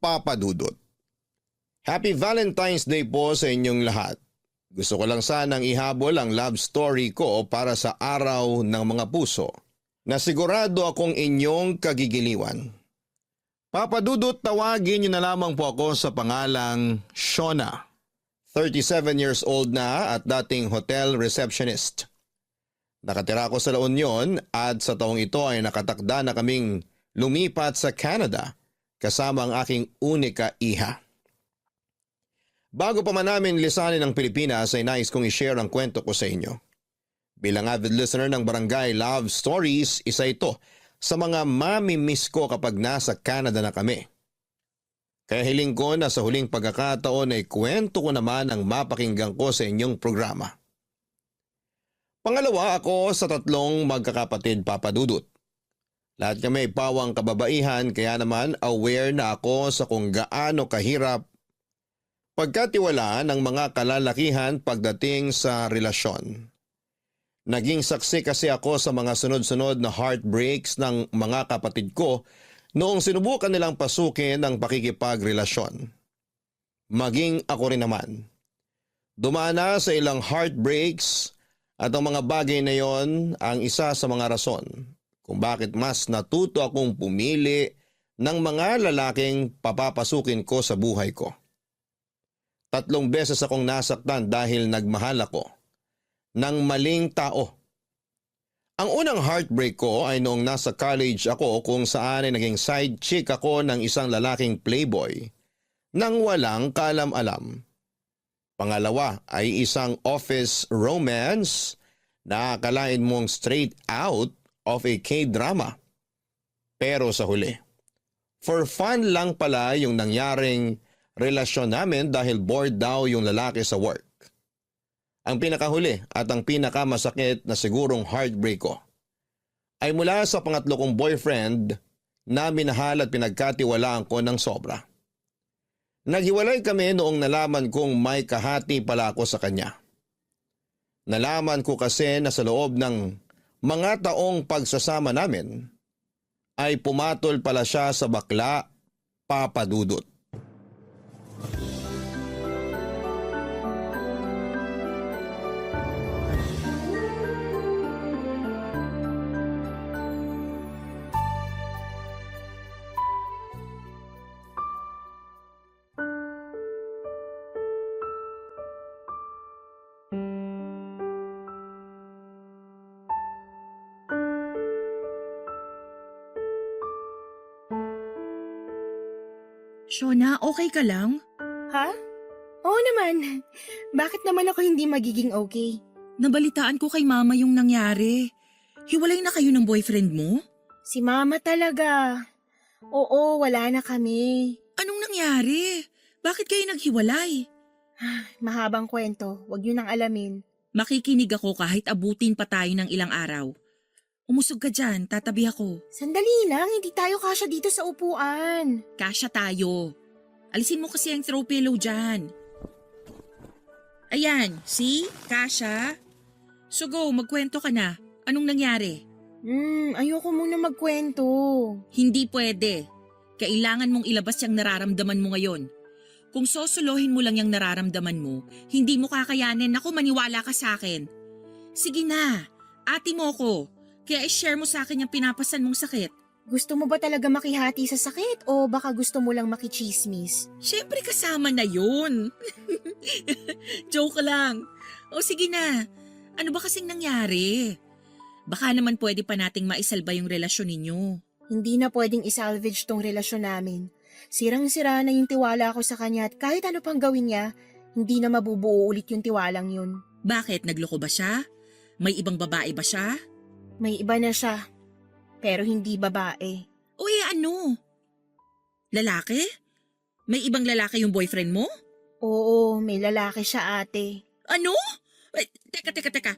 Papa Dudut. Happy Valentine's Day po sa inyong lahat. Gusto ko lang sanang ihabol ang love story ko para sa araw ng mga puso na sigurado akong inyong kagigiliwan. Papa Dudut, tawagin niyo na lamang po ako sa pangalang Shona. 37 years old na at dating hotel receptionist. Nakatira ako sa La Union at sa taong ito ay nakatakda na kaming lumipat sa Canada kasama ang aking unika iha. Bago pa man namin lisanin ang Pilipinas ay nais kong i-share ang kwento ko sa inyo. Bilang avid listener ng Barangay Love Stories, isa ito sa mga mami-miss ko kapag nasa Canada na kami. Kaya hiling ko na sa huling pagkakataon ay kwento ko naman ang mapakinggan ko sa inyong programa. Pangalawa ako sa 3 magkakapatid, Papa Dudut. Lahat kami ay pawang kababaihan kaya naman aware na ako sa kung gaano kahirap pagkatiwalaan ng mga kalalakihan pagdating sa relasyon. Naging saksi kasi ako sa mga sunod-sunod na heartbreaks ng mga kapatid ko noong sinubukan nilang pasukin ang pakikipagrelasyon. Maging ako rin naman. Dumana sa ilang heartbreaks at ang mga bagay na yon ang isa sa mga rason kung bakit mas natuto akong pumili ng mga lalaking papapasukin ko sa buhay ko. 3 beses akong nasaktan dahil nagmahal ako ng maling tao. Ang unang heartbreak ko ay noong nasa college ako kung saan ay naging side chick ako ng isang lalaking playboy nang walang kaalam-alam. Pangalawa ay isang office romance na akalain mong straight out of a K-drama. Pero sa huli, for fun lang pala yung nangyaring relasyon namin dahil bored daw yung lalaki sa work. Ang pinakahuli at ang pinakamasakit na sigurong heartbreak ko ay mula sa pangatlo kong boyfriend na minahal at pinagkatiwalaan ko ng sobra. Naghiwalay kami noong nalaman kong may kahati pala ako sa kanya. Nalaman ko kasi na sa loob ng mga taong pagsasama namin ay pumatol pala siya sa bakla, Papa Dudut. Shona, okay ka lang? Ha? Oo naman. Bakit naman ako hindi magiging okay? Nabalitaan ko kay mama yung nangyari. Hiwalay na kayo ng boyfriend mo? Si mama talaga. Oo, wala na kami. Anong nangyari? Bakit kayo naghiwalay? Mahabang kwento, wag yun ang alamin. Makikinig ako kahit abutin pa tayo ng ilang araw. Umusog ka dyan, tatabi ako. Sandali lang, hindi tayo kasya dito sa upuan. Kasya tayo. Alisin mo kasi ang throw pillow dyan. Ayan, see? Kasya. So go, magkwento ka na. Anong nangyari? Ayoko muna magkwento. Hindi pwede. Kailangan mong ilabas yung nararamdaman mo ngayon. Kung sosolohin mo lang yung nararamdaman mo, hindi mo kakayanin. Ako, maniwala ka sa akin. Sige na, ate mo ko. Kaya i-share mo sa akin yung pinapasan mong sakit. Gusto mo ba talaga makihati sa sakit o baka gusto mo lang makichismis? Siyempre kasama na yun. Joke lang. O sige na, ano ba kasing nangyari? Baka naman pwede pa nating maisalba yung relasyon ninyo. Hindi na pwedeng isalvage tong relasyon namin. Sirang-sira na yung tiwala ko sa kanya at kahit ano pang gawin niya, hindi na mabubuo ulit yung tiwalang yun. Bakit? Nagloko ba siya? May ibang babae ba siya? May iba na siya, pero hindi babae. O ano? Lalaki? May ibang lalaki yung boyfriend mo? Oo, may lalaki siya ate. Ano? Teka.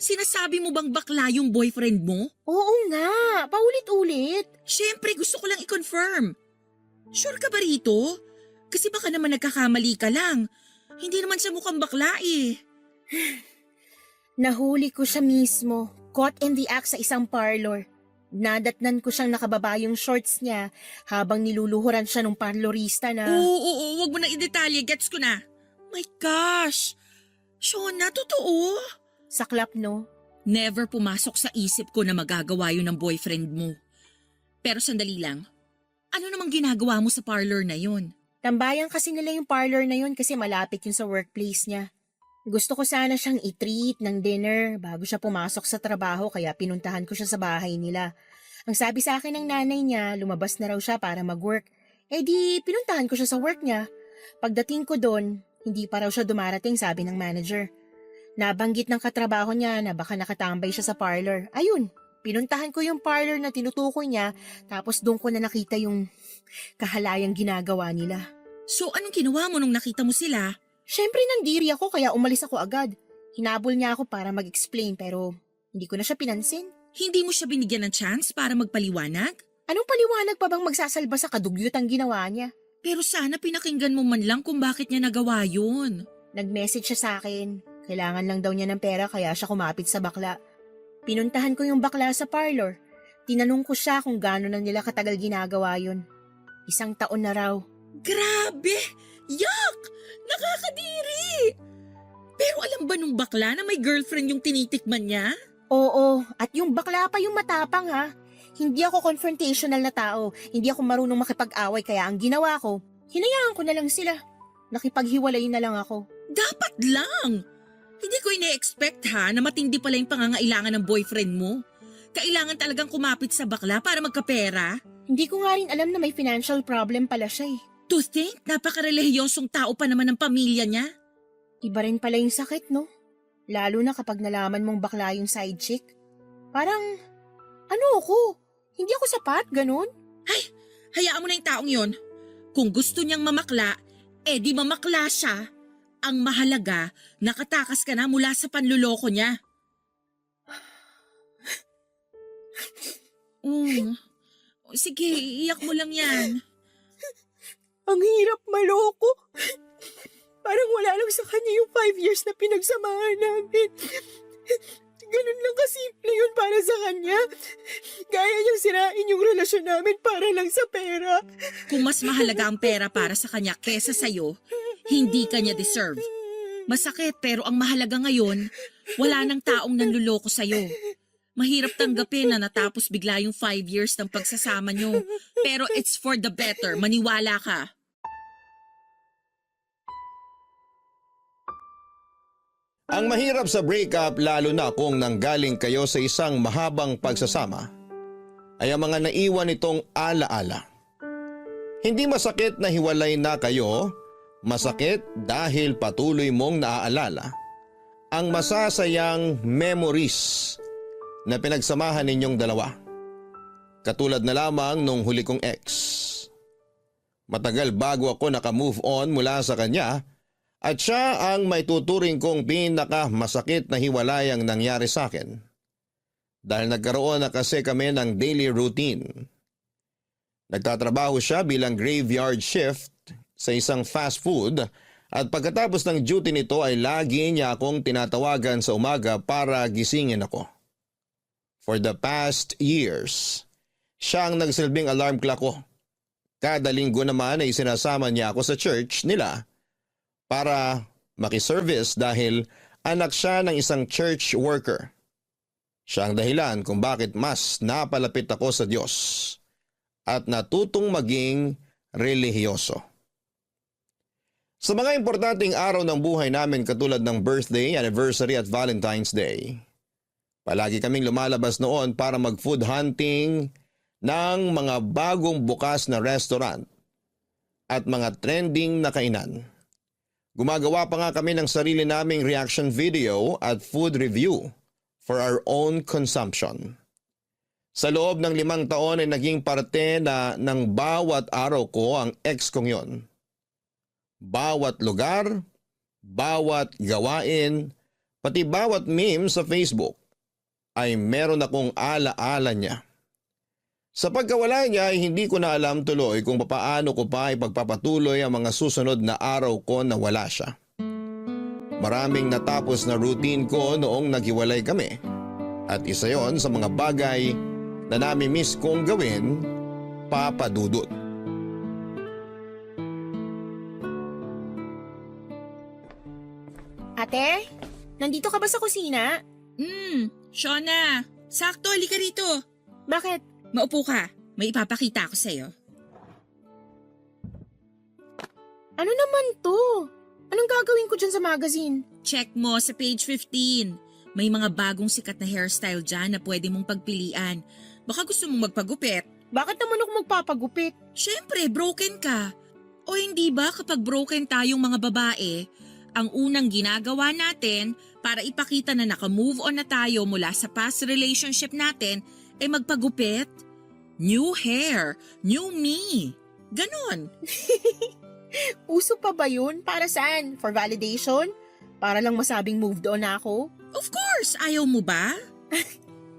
Sinasabi mo bang bakla yung boyfriend mo? Oo nga, paulit-ulit. Siyempre, gusto ko lang i-confirm. Sure ka ba rito? Kasi baka naman nagkakamali ka lang. Hindi naman siya mukhang bakla eh. Nahuli ko siya mismo, caught in the act sa isang parlor. Nadatnan ko siyang nakababa yung shorts niya habang niluluhuran siya ng parlorista na... Oo, wag mo na i-detalye. Gets ko na. My gosh! Shona, totoo? Saklap, no? Never pumasok sa isip ko na magagawa yun ng boyfriend mo. Pero sandali lang. Ano namang ginagawa mo sa parlor na yun? Tambayan kasi nila yung parlor na yun kasi malapit yun sa workplace niya. Gusto ko sana siyang i-treat ng dinner bago siya pumasok sa trabaho kaya pinuntahan ko siya sa bahay nila. Ang sabi sa akin ng nanay niya, lumabas na raw siya para mag-work. Eh di, pinuntahan ko siya sa work niya. Pagdating ko doon, hindi pa raw siya dumarating, sabi ng manager. Nabanggit ng katrabaho niya na baka nakatambay siya sa parlor. Ayun, pinuntahan ko yung parlor na tinutukoy niya tapos doon ko na nakita yung kahalayang ginagawa nila. So anong ginawa mo nung nakita mo sila? Siyempre nandiri ako kaya umalis ako agad. Hinabol niya ako para mag-explain pero hindi ko na siya pinansin. Hindi mo siya binigyan ng chance para magpaliwanag? Anong paliwanag pa bang magsasalba sa kadugyutang ginawa niya? Pero sana pinakinggan mo man lang kung bakit niya nagawa yun. Nag-message siya sa akin. Kailangan lang daw niya ng pera kaya siya kumapit sa bakla. Pinuntahan ko yung bakla sa parlor. Tinanong ko siya kung gaano na nila katagal ginagawa yun. 1 taon na raw. Grabe! Yuck! Nakakadiri! Pero alam ba nung bakla na may girlfriend yung tinitikman niya? Oo, at yung bakla pa yung matapang ha. Hindi ako confrontational na tao. Hindi ako marunong makipag-away kaya ang ginawa ko, hinayaan ko na lang sila. Nakipaghiwalay na lang ako. Dapat lang! Hindi ko ine-expect ha na matindi pala yung pangangailangan ng boyfriend mo. Kailangan talagang kumapit sa bakla para magkapera. Hindi ko nga rin alam na may financial problem pala siya eh. To think, napakarelihiyosong tao pa naman ng pamilya niya. Iba rin pala yung sakit, no? Lalo na kapag nalaman mong bakla yung side chick. Parang, ano ako? Hindi ako sapat, ganun? Ay, hayaan mo na yung taong yon. Kung gusto niyang mamakla, di mamakla siya. Ang mahalaga, nakatakas ka na mula sa panluloko niya. Sige, iyak mo lang yan. Ang hirap maloko. Parang wala lang sa kanya yung 5 years na pinagsamahan namin. Ganun lang kasimple yun para sa kanya. Kaya niyang sirain yung relasyon namin para lang sa pera. Kung mas mahalaga ang pera para sa kanya kesa sa'yo, hindi kanya deserve. Masakit pero ang mahalaga ngayon, wala nang taong nanluloko sa'yo. Mahirap tanggapin na natapos bigla yung 5 years ng pagsasama nyo. Pero it's for the better, maniwala ka. Ang mahirap sa breakup lalo na kung nanggaling kayo sa isang mahabang pagsasama ay ang mga naiwan itong alaala. Hindi masakit na hiwalay na kayo, masakit dahil patuloy mong naaalala ang masasayang memories na pinagsamahan ninyong dalawa. Katulad na lamang nung huli kong ex. Matagal bago ako naka-move on mula sa kanya at siya ang may tuturing kong pinakamasakit na hiwalayang nangyari sa akin. Dahil nagkaroon na kasi kami ng daily routine. Nagtatrabaho siya bilang graveyard shift sa isang fast food at pagkatapos ng duty nito ay lagi niya akong tinatawagan sa umaga para gisingin ako. For the past years, siya ang nagsilbing alarm clock ko. Kada linggo naman ay sinasama niya ako sa church nila para makiservice dahil anak siya ng isang church worker. Siya ang dahilan kung bakit mas napalapit ako sa Diyos at natutong maging relihiyoso. Sa mga importanteng araw ng buhay namin katulad ng birthday, anniversary at Valentine's Day, palagi kaming lumalabas noon para mag-food hunting ng mga bagong bukas na restaurant at mga trending na kainan. Gumagawa pa nga kami ng sarili naming reaction video at food review for our own consumption. Sa loob ng 5 taon ay naging parte na ng bawat araw ko ang ex kong yon. Bawat lugar, bawat gawain, pati bawat meme sa Facebook ay meron akong ala-ala niya. Sa pagkawala niya ay hindi ko na alam tuloy kung papaano ko pa ipagpapatuloy ang mga susunod na araw ko na wala siya. Maraming natapos na routine ko noong naghiwalay kami at isa yon sa mga bagay na nami-miss kong gawin, Papa Dudut. Ate, nandito ka ba sa kusina? Shona, sakto, halika rito. Bakit? Maupo ka, may ipapakita ako sa'yo. Ano naman to? Anong gagawin ko dyan sa magazine? Check mo sa page 15. May mga bagong sikat na hairstyle dyan na pwede mong pagpilian. Baka gusto mong magpagupit. Bakit naman ako magpapagupit? Siyempre, broken ka. O hindi ba kapag broken tayong mga babae, ang unang ginagawa natin para ipakita na naka-move on na tayo mula sa past relationship natin ay magpagupit? New hair, new me. Ganon. Uso pa ba yun? Para saan? For validation? Para lang masabing moved on na ako? Of course, ayaw mo ba?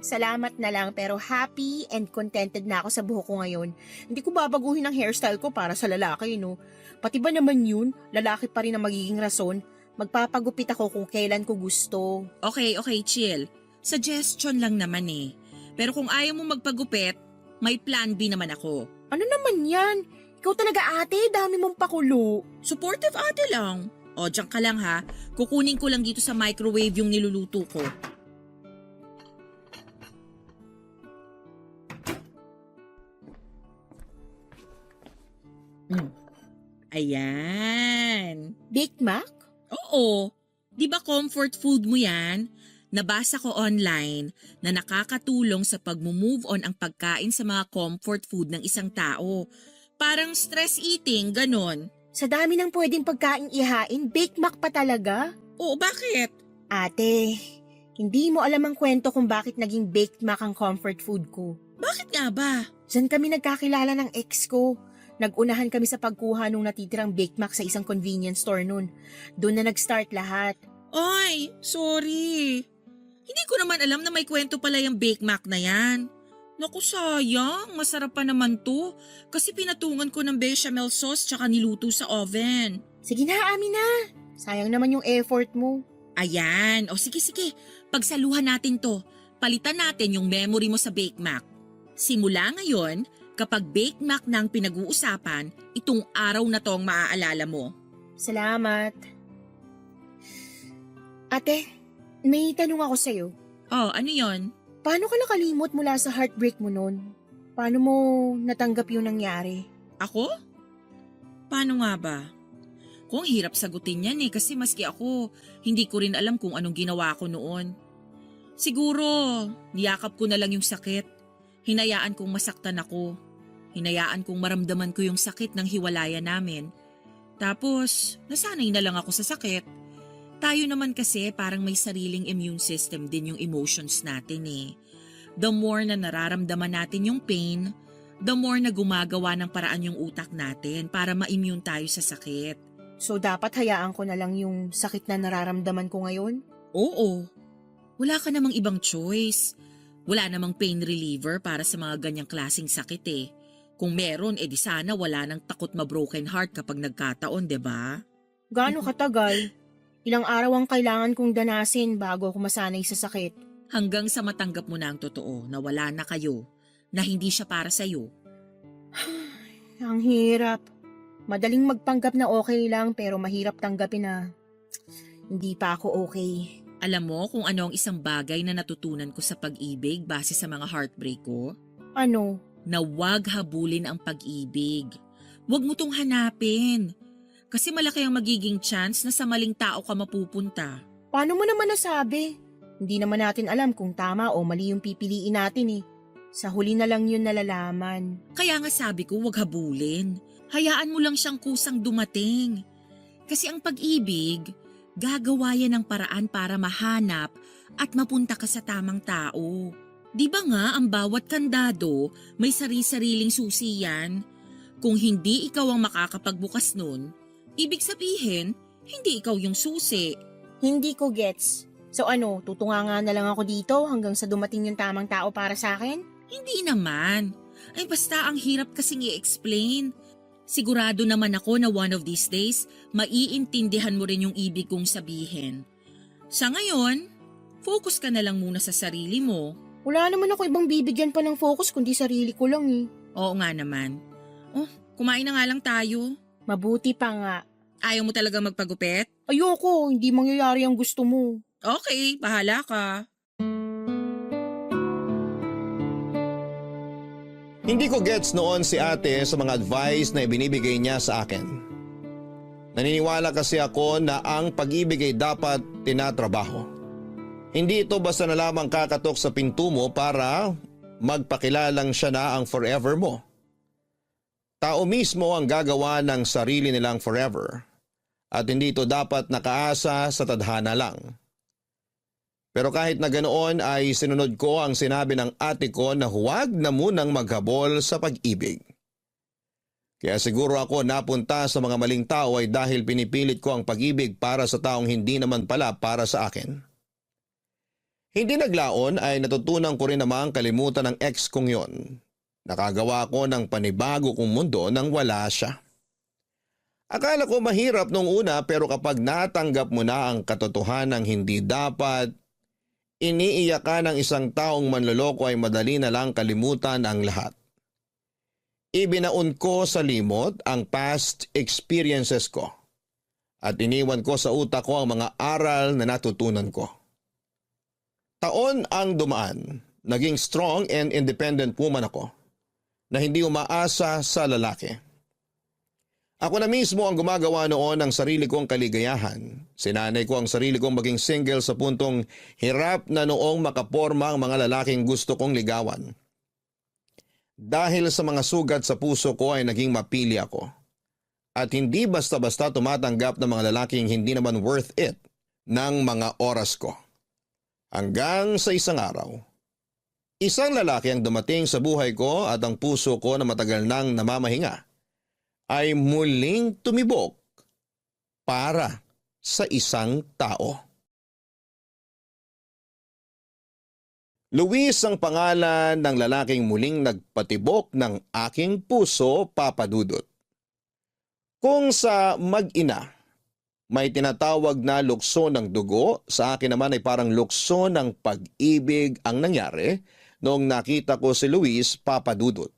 Salamat na lang pero happy and contented na ako sa buhok ko ngayon. Hindi ko babaguhin ang hairstyle ko para sa lalaki, no? Pati ba naman yun, lalaki pa rin ang magiging rason? Magpapagupit ako kung kailan ko gusto. Okay, chill. Suggestion lang naman eh. Pero kung ayaw mo magpagupit, may plan B naman ako. Ano naman yan? Ikaw talaga ate, dami mong pakulo. Supportive ate lang. O, diyan ka lang ha. Kukunin ko lang dito sa microwave yung niluluto ko. Ayan. Big Mac? Oo. Di ba comfort food mo yan? Nabasa ko online na nakakatulong sa pag-move on ang pagkain sa mga comfort food ng isang tao. Parang stress eating, ganon. Sa dami ng pwedeng pagkain ihain, Big Mac pa talaga? Oo, bakit? Ate, hindi mo alam ang kwento kung bakit naging Baked Mac ang comfort food ko. Bakit nga ba? Diyan kami nagkakilala ng ex ko. Nagunahan kami sa pagkuha nung natitirang Baked Mac sa isang convenience store nun. Doon na nag-start lahat. Ay, sorry. Hindi ko naman alam na may kwento pala yung Bake Mac na yan. Naku sayang, masarap pa naman to. Kasi pinatungan ko ng bechamel sauce tsaka niluto sa oven. Sige na, amin na. Sayang naman yung effort mo. Ayan, o sige. Pagsaluhan natin to. Palitan natin yung memory mo sa Bake Mac. Simula ngayon, kapag Bake Mac na ang pinag-uusapan, itong araw na to ang maaalala mo. Salamat. Ate, may tanong ako sa'yo. Oh, ano yon? Paano ka nakalimot mula sa heartbreak mo nun? Paano mo natanggap yung nangyari? Ako? Paano nga ba? Kung hirap sagutin yan eh kasi maski ako, hindi ko rin alam kung anong ginawa ko noon. Siguro, niyakap ko na lang yung sakit. Hinayaan kong masaktan ako. Hinayaan kong maramdaman ko yung sakit ng hiwalayan namin. Tapos, nasanay na lang ako sa sakit. Tayo naman kasi parang may sariling immune system din yung emotions natin eh. The more na nararamdaman natin yung pain, the more na gumagawa ng paraan yung utak natin para ma-immune tayo sa sakit. So dapat hayaan ko na lang yung sakit na nararamdaman ko ngayon? Oo. Wala ka namang ibang choice. Wala namang pain reliever para sa mga ganyang klaseng sakit eh. Kung meron, edi sana wala nang takot ma-broken heart kapag nagkataon, 'di ba? Gaano katagal? Ilang araw ang kailangan kong danasin bago ako masanay sa sakit. Hanggang sa matanggap mo na ang totoo na wala na kayo, na hindi siya para sa'yo. Ang hirap. Madaling magpanggap na okay lang pero mahirap tanggapin na hindi pa ako okay. Alam mo kung ano ang isang bagay na natutunan ko sa pag-ibig base sa mga heartbreak ko? Ano? Na huwag habulin ang pag-ibig. Huwag mo tong hanapin. Kasi malaki ang magiging chance na sa maling tao ka mapupunta. Paano mo naman nasabi? Hindi naman natin alam kung tama o mali yung pipiliin natin eh. Sa huli na lang yun nalalaman. Kaya nga sabi ko huwag habulin. Hayaan mo lang siyang kusang dumating. Kasi ang pag-ibig, gagawa yan ng paraan para mahanap at mapunta ka sa tamang tao. Di ba nga ang bawat kandado may sari-sariling susi yan? Kung hindi ikaw ang makakapagbukas nun, ibig sabihin, hindi ikaw yung susi. Hindi ko gets. So ano, tutunga nga na lang ako dito hanggang sa dumating yung tamang tao para sa akin? Hindi naman. Ay basta ang hirap kasing i-explain. Sigurado naman ako na one of these days, maiintindihan mo rin yung ibig kong sabihin. Sa ngayon, focus ka na lang muna sa sarili mo. Wala naman ako ibang bibigyan pa ng focus kundi sarili ko lang eh. Oo nga naman. Oh, kumain na nga lang tayo. Mabuti pa nga. Ayaw mo talaga magpagupit? Ayoko, hindi mangyayari ang gusto mo. Okay, bahala ka. Hindi ko gets noon si ate sa mga advice na ibinibigay niya sa akin. Naniniwala kasi ako na ang pag-ibig ay dapat tinatrabaho. Hindi ito basta na lamang kakatok sa pinto mo para magpakilalang siya na ang forever mo. Tao mismo ang gagawa ng sarili nilang forever at hindi ito dapat nakaasa sa tadhana lang. Pero kahit na ganoon ay sinunod ko ang sinabi ng ate ko na huwag na munang maghabol sa pag-ibig. Kaya siguro ako napunta sa mga maling tao ay dahil pinipilit ko ang pag-ibig para sa taong hindi naman pala para sa akin. Hindi naglaon ay natutunan ko rin namang kalimutan ng ex kong yon. Nakagawa ko ng panibago kong mundo nang wala siya. Akala ko mahirap nung una pero kapag natanggap mo na ang katotohanan hindi dapat, iniiyak ka ng isang taong manloloko ay madali na lang kalimutan ang lahat. Ibinaon ko sa limot ang past experiences ko at iniwan ko sa utak ko ang mga aral na natutunan ko. Taon ang dumaan, naging strong and independent woman ako na hindi umaasa sa lalaki. Ako na mismo ang gumagawa noon ng sarili kong kaligayahan. Sinanay ko ang sarili kong maging single sa puntong hirap na noong makaporma ang mga lalaking gusto kong ligawan. Dahil sa mga sugat sa puso ko ay naging mapili ako. At hindi basta-basta tumatanggap ng mga lalaking hindi naman worth it ng mga oras ko. Hanggang sa isang araw, isang lalaki ang dumating sa buhay ko at ang puso ko na matagal nang namamahinga ay muling tumibok para sa isang tao. Luis ang pangalan ng lalaking muling nagpatibok ng aking puso, Papa Dudut. Kung sa mag-ina, may tinatawag na lukso ng dugo, sa akin naman ay parang lukso ng pag-ibig ang nangyari noong nakita ko si Luis, Papa Dudut.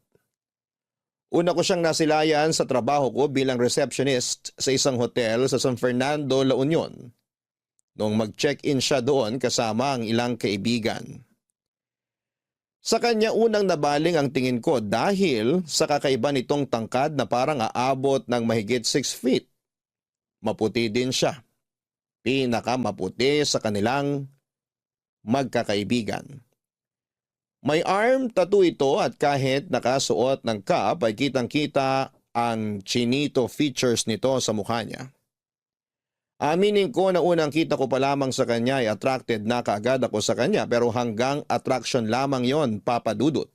Una ko siyang nasilayan sa trabaho ko bilang receptionist sa isang hotel sa San Fernando, La Union. Noong mag-check-in siya doon kasama ang ilang kaibigan. Sa kanya unang nabaling ang tingin ko dahil sa kakaiba nitong tangkad na parang aabot ng mahigit 6 feet. Maputi din siya. Pinakamaputi sa kanilang magkakaibigan. May arm tattoo ito at kahit nakasuot ng cap ay kitang-kita ang chinito features nito sa mukha niya. Aminin ko na unang kita ko pa lamang sa kanya ay attracted na kaagad ako sa kanya pero hanggang attraction lamang yon, Papa Dudut.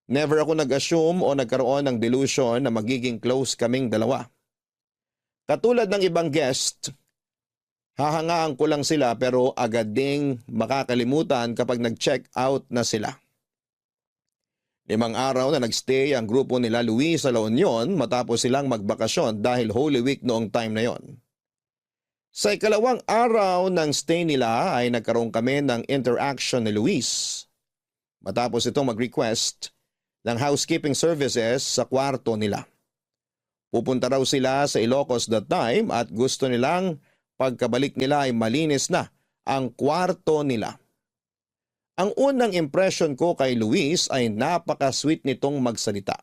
Never ako nag-assume o nagkaroon ng delusion na magiging close kaming dalawa. Katulad ng ibang guest, hahangaan ko lang sila pero agad ding makakalimutan kapag nag-check out na sila. 5 araw na nagstay ang grupo nila Luis sa La Union matapos silang magbakasyon dahil Holy Week noong time na yon. Sa ikalawang araw ng stay nila ay nagkaroon kami ng interaction ni Luis. Matapos itong mag-request ng housekeeping services sa kwarto nila. Pupunta raw sila sa Ilocos that time at gusto nilang pagkabalik nila ay malinis na ang kwarto nila. Ang unang impression ko kay Luis ay napaka-sweet nitong magsalita.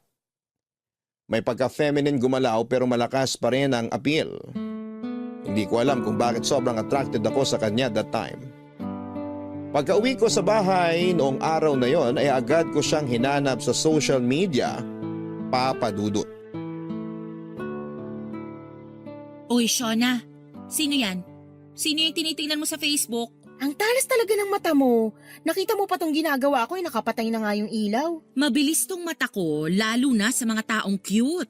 May pagka-feminine gumalaw pero malakas pa rin ang appeal. Hindi ko alam kung bakit sobrang attracted ako sa kanya that time. Pagka-uwi ko sa bahay noong araw na yon ay agad ko siyang hinanap sa social media, Papa Dudut. Uy, Shona, sino yan? Sino yung tinitingnan mo sa Facebook? Ang talas talaga ng mata mo. Nakita mo pa tong ginagawa ko ay nakapatay na nga yung ilaw. Mabilis tong mata ko, lalo na sa mga taong cute.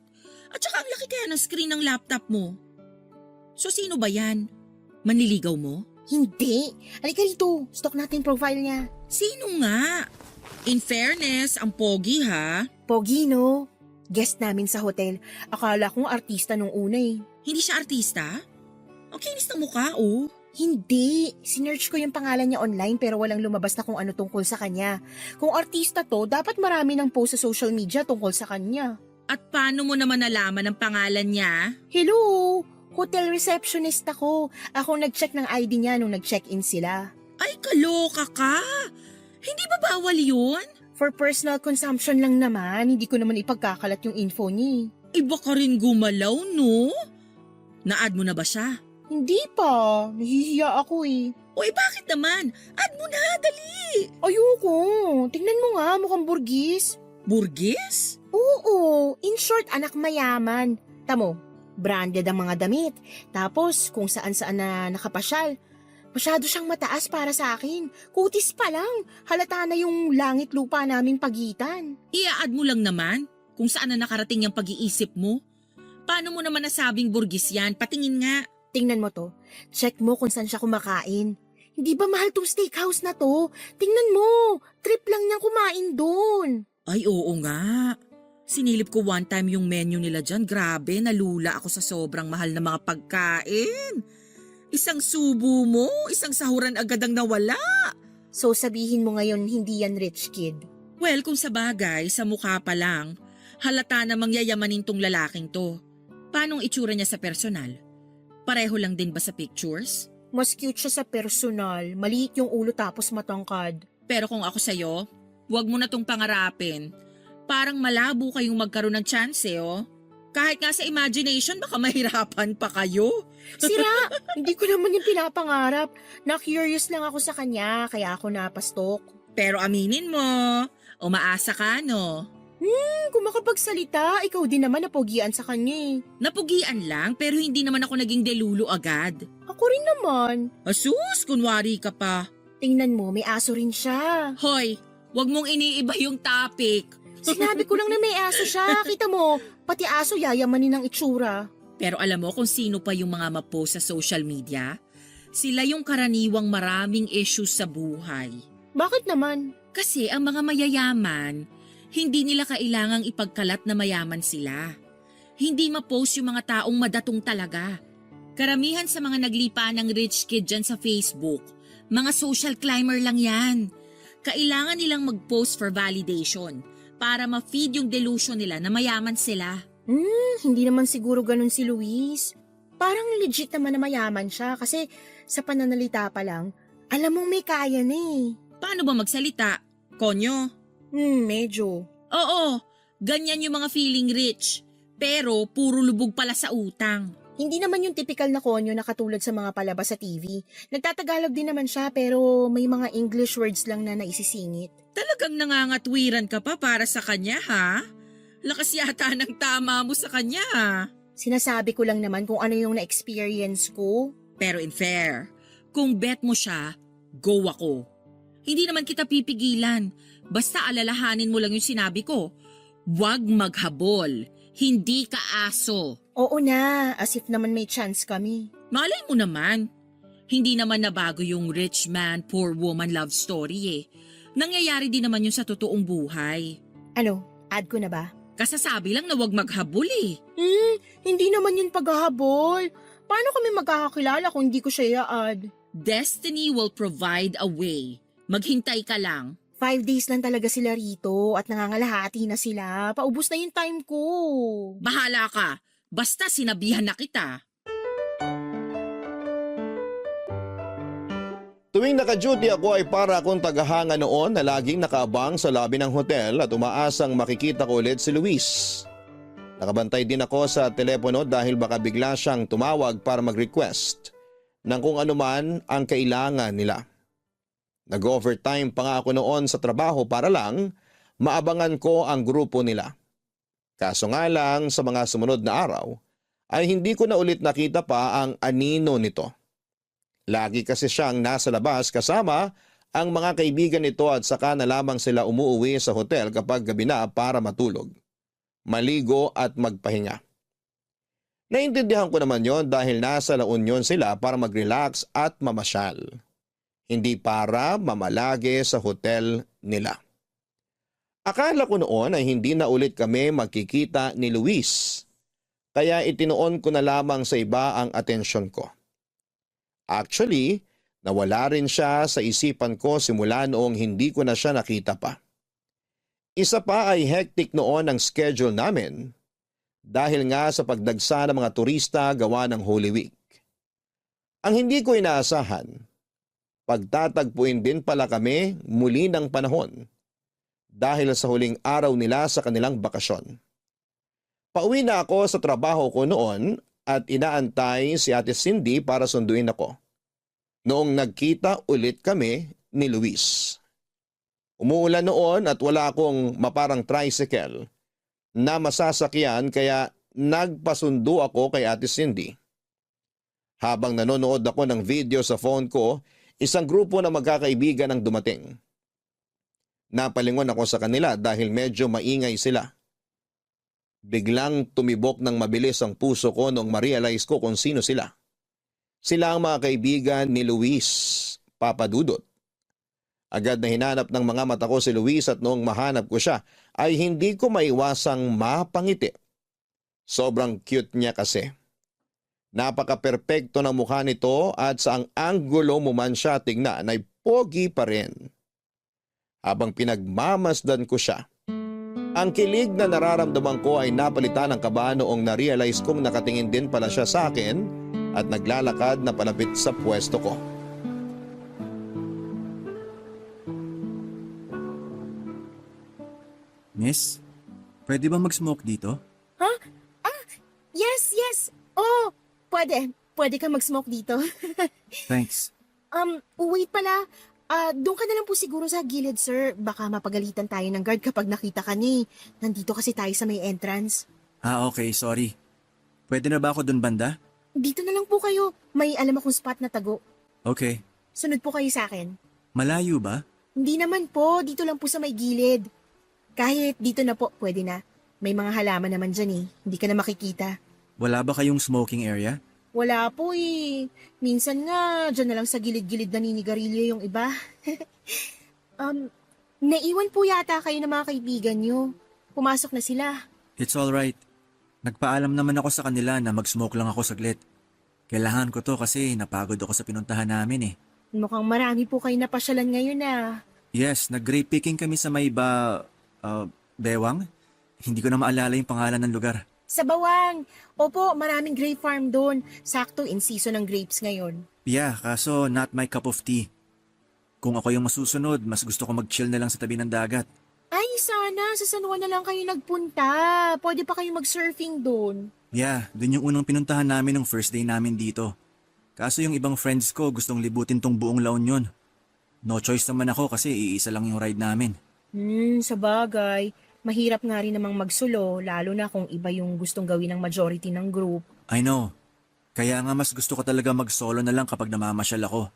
At saka ang laki kaya ng screen ng laptop mo. So sino ba yan? Manliligaw mo? Hindi. Halika rito. Stalk natin profile niya. Sino nga? In fairness, ang pogi ha. Pogi, no? Guest namin sa hotel. Akala kong artista nung una eh. Hindi siya artista? Ang kinis ng mukha oh. Hindi. Sinearch ko yung pangalan niya online pero walang lumabas na kung ano tungkol sa kanya. Kung artista to, dapat marami ng post sa social media tungkol sa kanya. At paano mo naman nalaman ang pangalan niya? Hello! Hotel receptionist ako. Ako nag-check ng ID niya nung nag-check-in sila. Ay, kaloka ka! Hindi ba bawal yun? For personal consumption lang naman, hindi ko naman ipagkakalat yung info niya. Iba ka rin gumalaw, no? Na-add mo na ba siya? Hindi pa. Nahihiya ako eh. Uy, bakit naman? Add mo na, dali! Ayoko. Tingnan mo nga, mukhang burgis. Burgis? Oo, in short, anak mayaman. Tamo, branded ang mga damit. Tapos, kung saan-saan na nakapasyal. Masyado siyang mataas para sa akin. Kutis pa lang. Halata na yung langit lupa naming pagitan. Ia-add mo lang naman kung saan na nakarating yung pag-iisip mo. Paano mo naman nasabing burgis yan? Patingin nga. Tingnan mo to. Check mo kung saan siya kumakain. Hindi ba mahal tong steakhouse na to? Tingnan mo. Trip lang niyang kumain doon. Ay, oo nga. Sinilip ko one time yung menu nila dyan. Grabe, nalula ako sa sobrang mahal na mga pagkain. Isang subo mo, isang sahuran agad ang nawala. So sabihin mo ngayon hindi yan rich kid. Well, kung sa bagay, sa mukha pa lang, halata namang yayamanin tong lalaking to. Paanong itsura niya sa personal? Pareho lang din ba sa pictures? Mas cute siya sa personal. Maliit yung ulo tapos matangkad. Pero kung ako sa'yo, huwag mo na tong pangarapin. Parang malabo kayong magkaroon ng chance oh. Kahit nga sa imagination, baka mahirapan pa kayo. Sira! Hindi ko naman yung pinapangarap. Na-curious lang ako sa kanya, kaya ako napastok. Pero aminin mo, umaasa ka no? Kung makapagsalita, ikaw din naman napogian sa kanya eh. Napugian lang pero hindi naman ako naging delulo agad. Ako rin naman. Asus, kunwari ka pa. Tingnan mo, may aso rin siya. Hoy, wag mong iniiba yung topic. Sinabi ko lang na may aso siya. Kita mo, pati aso yayamanin ng itsura. Pero alam mo kung sino pa yung mga mapost sa social media? Sila yung karaniwang maraming issues sa buhay. Bakit naman? Kasi ang mga mayayaman, hindi nila kailangang ipagkalat na mayaman sila. Hindi mapost yung mga taong madatong talaga. Karamihan sa mga naglipa ng rich kid dyan sa Facebook, mga social climber lang yan. Kailangan nilang mag-post for validation para ma-feed yung delusion nila na mayaman sila. Hindi naman siguro ganun si Luis. Parang legit naman na mayaman siya kasi sa pananalita pa lang, alam mong may kaya na eh. Paano ba magsalita? Konyo? Medyo. Oo, ganyan yung mga feeling rich. Pero puro lubog pala sa utang. Hindi naman yung typical na konyo na katulad sa mga palabas sa TV. Nagtatagalog din naman siya pero may mga English words lang na naisisingit. Talagang nangangatwiran ka pa para sa kanya ha? Lakas yata ng tama mo sa kanya ha? Sinasabi ko lang naman kung ano yung na-experience ko. Pero in fair, kung bet mo siya, go ako. Hindi naman kita pipigilan. Basta alalahanin mo lang yung sinabi ko. Huwag maghabol. Hindi ka aso. Oo na, as if naman may chance kami. Malay mo naman. Hindi naman nabago yung rich man, poor woman love story eh. Nangyayari din naman yun sa totoong buhay. Ano, add ko na ba? Kasasabi lang na huwag maghabol eh. Hindi naman yun paghahabol. Paano kami magkakakilala kung hindi ko siya i-add? Destiny will provide a way. Maghintay ka lang. 5 days lang talaga sila rito at nangangalahati na sila. Paubos na yung time ko. Bahala ka. Basta sinabihan na kita. Tuwing naka-duty ako ay para akong tagahanga noon na laging nakaabang sa lobby ng hotel at umaasang makikita ko ulit si Luis. Nakabantay din ako sa telepono dahil baka bigla siyang tumawag para mag-request ng kung anuman ang kailangan nila. Nag-overtime pa nga ako noon sa trabaho para lang maabangan ko ang grupo nila. Kaso nga lang sa mga sumunod na araw ay hindi ko na ulit nakita pa ang anino nito. Lagi kasi siyang nasa labas kasama ang mga kaibigan nito at saka na lamang sila umuuwi sa hotel kapag gabi na para matulog, maligo at magpahinga. Naintindihan ko naman yon dahil nasa La Union sila para mag-relax at mamasyal. Hindi para mamalagi sa hotel nila. Akala ko noon ay hindi na ulit kami magkikita ni Luis, kaya itinoon ko na lamang sa iba ang atensyon ko. Actually, nawala rin siya sa isipan ko simula noong hindi ko na siya nakita pa. Isa pa ay hectic noon ang schedule namin dahil nga sa pagdagsa ng mga turista gawa ng Holy Week. Ang hindi ko inaasahan, pagtatagpuin din pala kami muli ng panahon dahil sa huling araw nila sa kanilang bakasyon. Pauwi na ako sa trabaho ko noon at inaantay si Ate Cindy para sunduin ako. Noong nagkita ulit kami ni Luis. Umuulan noon at wala akong maparang tricycle na masasakyan kaya nagpasundo ako kay Ate Cindy. Habang nanonood ako ng video sa phone ko, isang grupo ng magkakaibigan ang dumating. Napalingon ako sa kanila dahil medyo maingay sila. Biglang tumibok ng mabilis ang puso ko noong ma-realize ko kung sino sila. Sila ang mga kaibigan ni Luis, Papa Dudut. Agad na hinanap ng mga mata ko si Luis at noong mahanap ko siya ay hindi ko maiwasang mapangiti. Sobrang cute niya kasi. Napaka-perpekto ng mukha nito at sa ang anggulo mo man siya tingnan ay pogi pa rin. Habang pinagmamasdan ko siya, ang kilig na nararamdaman ko ay napalitan ng kaba noong na-realize kong nakatingin din pala siya sa akin at naglalakad na palapit sa pwesto ko. Miss, pwede ba mag-smoke dito? Ha? Yes, yes. Oh, pwede. Pwede ka mag-smoke dito. Thanks. Wait pala. Doon ka na lang po siguro sa gilid, sir. Baka mapagalitan tayo ng guard kapag nakita ka ni. Nandito kasi tayo sa may entrance. Okay, sorry. Pwede na ba ako dun banda? Dito na lang po kayo. May alam akong spot na tago. Okay. Sunod po kayo sa akin. Malayo ba? Hindi naman po. Dito lang po sa may gilid. Kahit dito na po, pwede na. May mga halaman naman dyan eh. Hindi ka na makikita. Wala ba kayong smoking area? Wala po eh. Minsan nga, dyan na lang sa gilid-gilid naninigarilyo yung iba. Naiwan po yata kayo ng mga kaibigan nyo. Pumasok na sila. It's alright. Nagpaalam naman ako sa kanila na mag-smoke lang ako saglit. Kailangan ko to kasi napagod ako sa pinuntahan namin eh. Mukhang marami po kayo napasyalan ngayon ah. Yes, nag-grape picking kami sa may Bewang? Hindi ko na maalala yung pangalan ng lugar. Sa Bawang. Opo, maraming grape farm doon. Sakto in season ng grapes ngayon. Yeah, kaso not my cup of tea. Kung ako yung masusunod, mas gusto ko mag-chill na lang sa tabi ng dagat. Ay, sana. Sa San Juan na lang kayo nagpunta. Pwede pa kayo mag-surfing doon. Yeah, dun yung unang pinuntahan namin ng first day namin dito. Kaso yung ibang friends ko gustong libutin tong buong La Union. No choice naman ako kasi iisa lang yung ride namin. Sa bagay. Mahirap nga rin namang magsulo, lalo na kung iba yung gustong gawin ng majority ng group. I know. Kaya nga mas gusto ko talaga mag-solo na lang kapag namamasyal ako.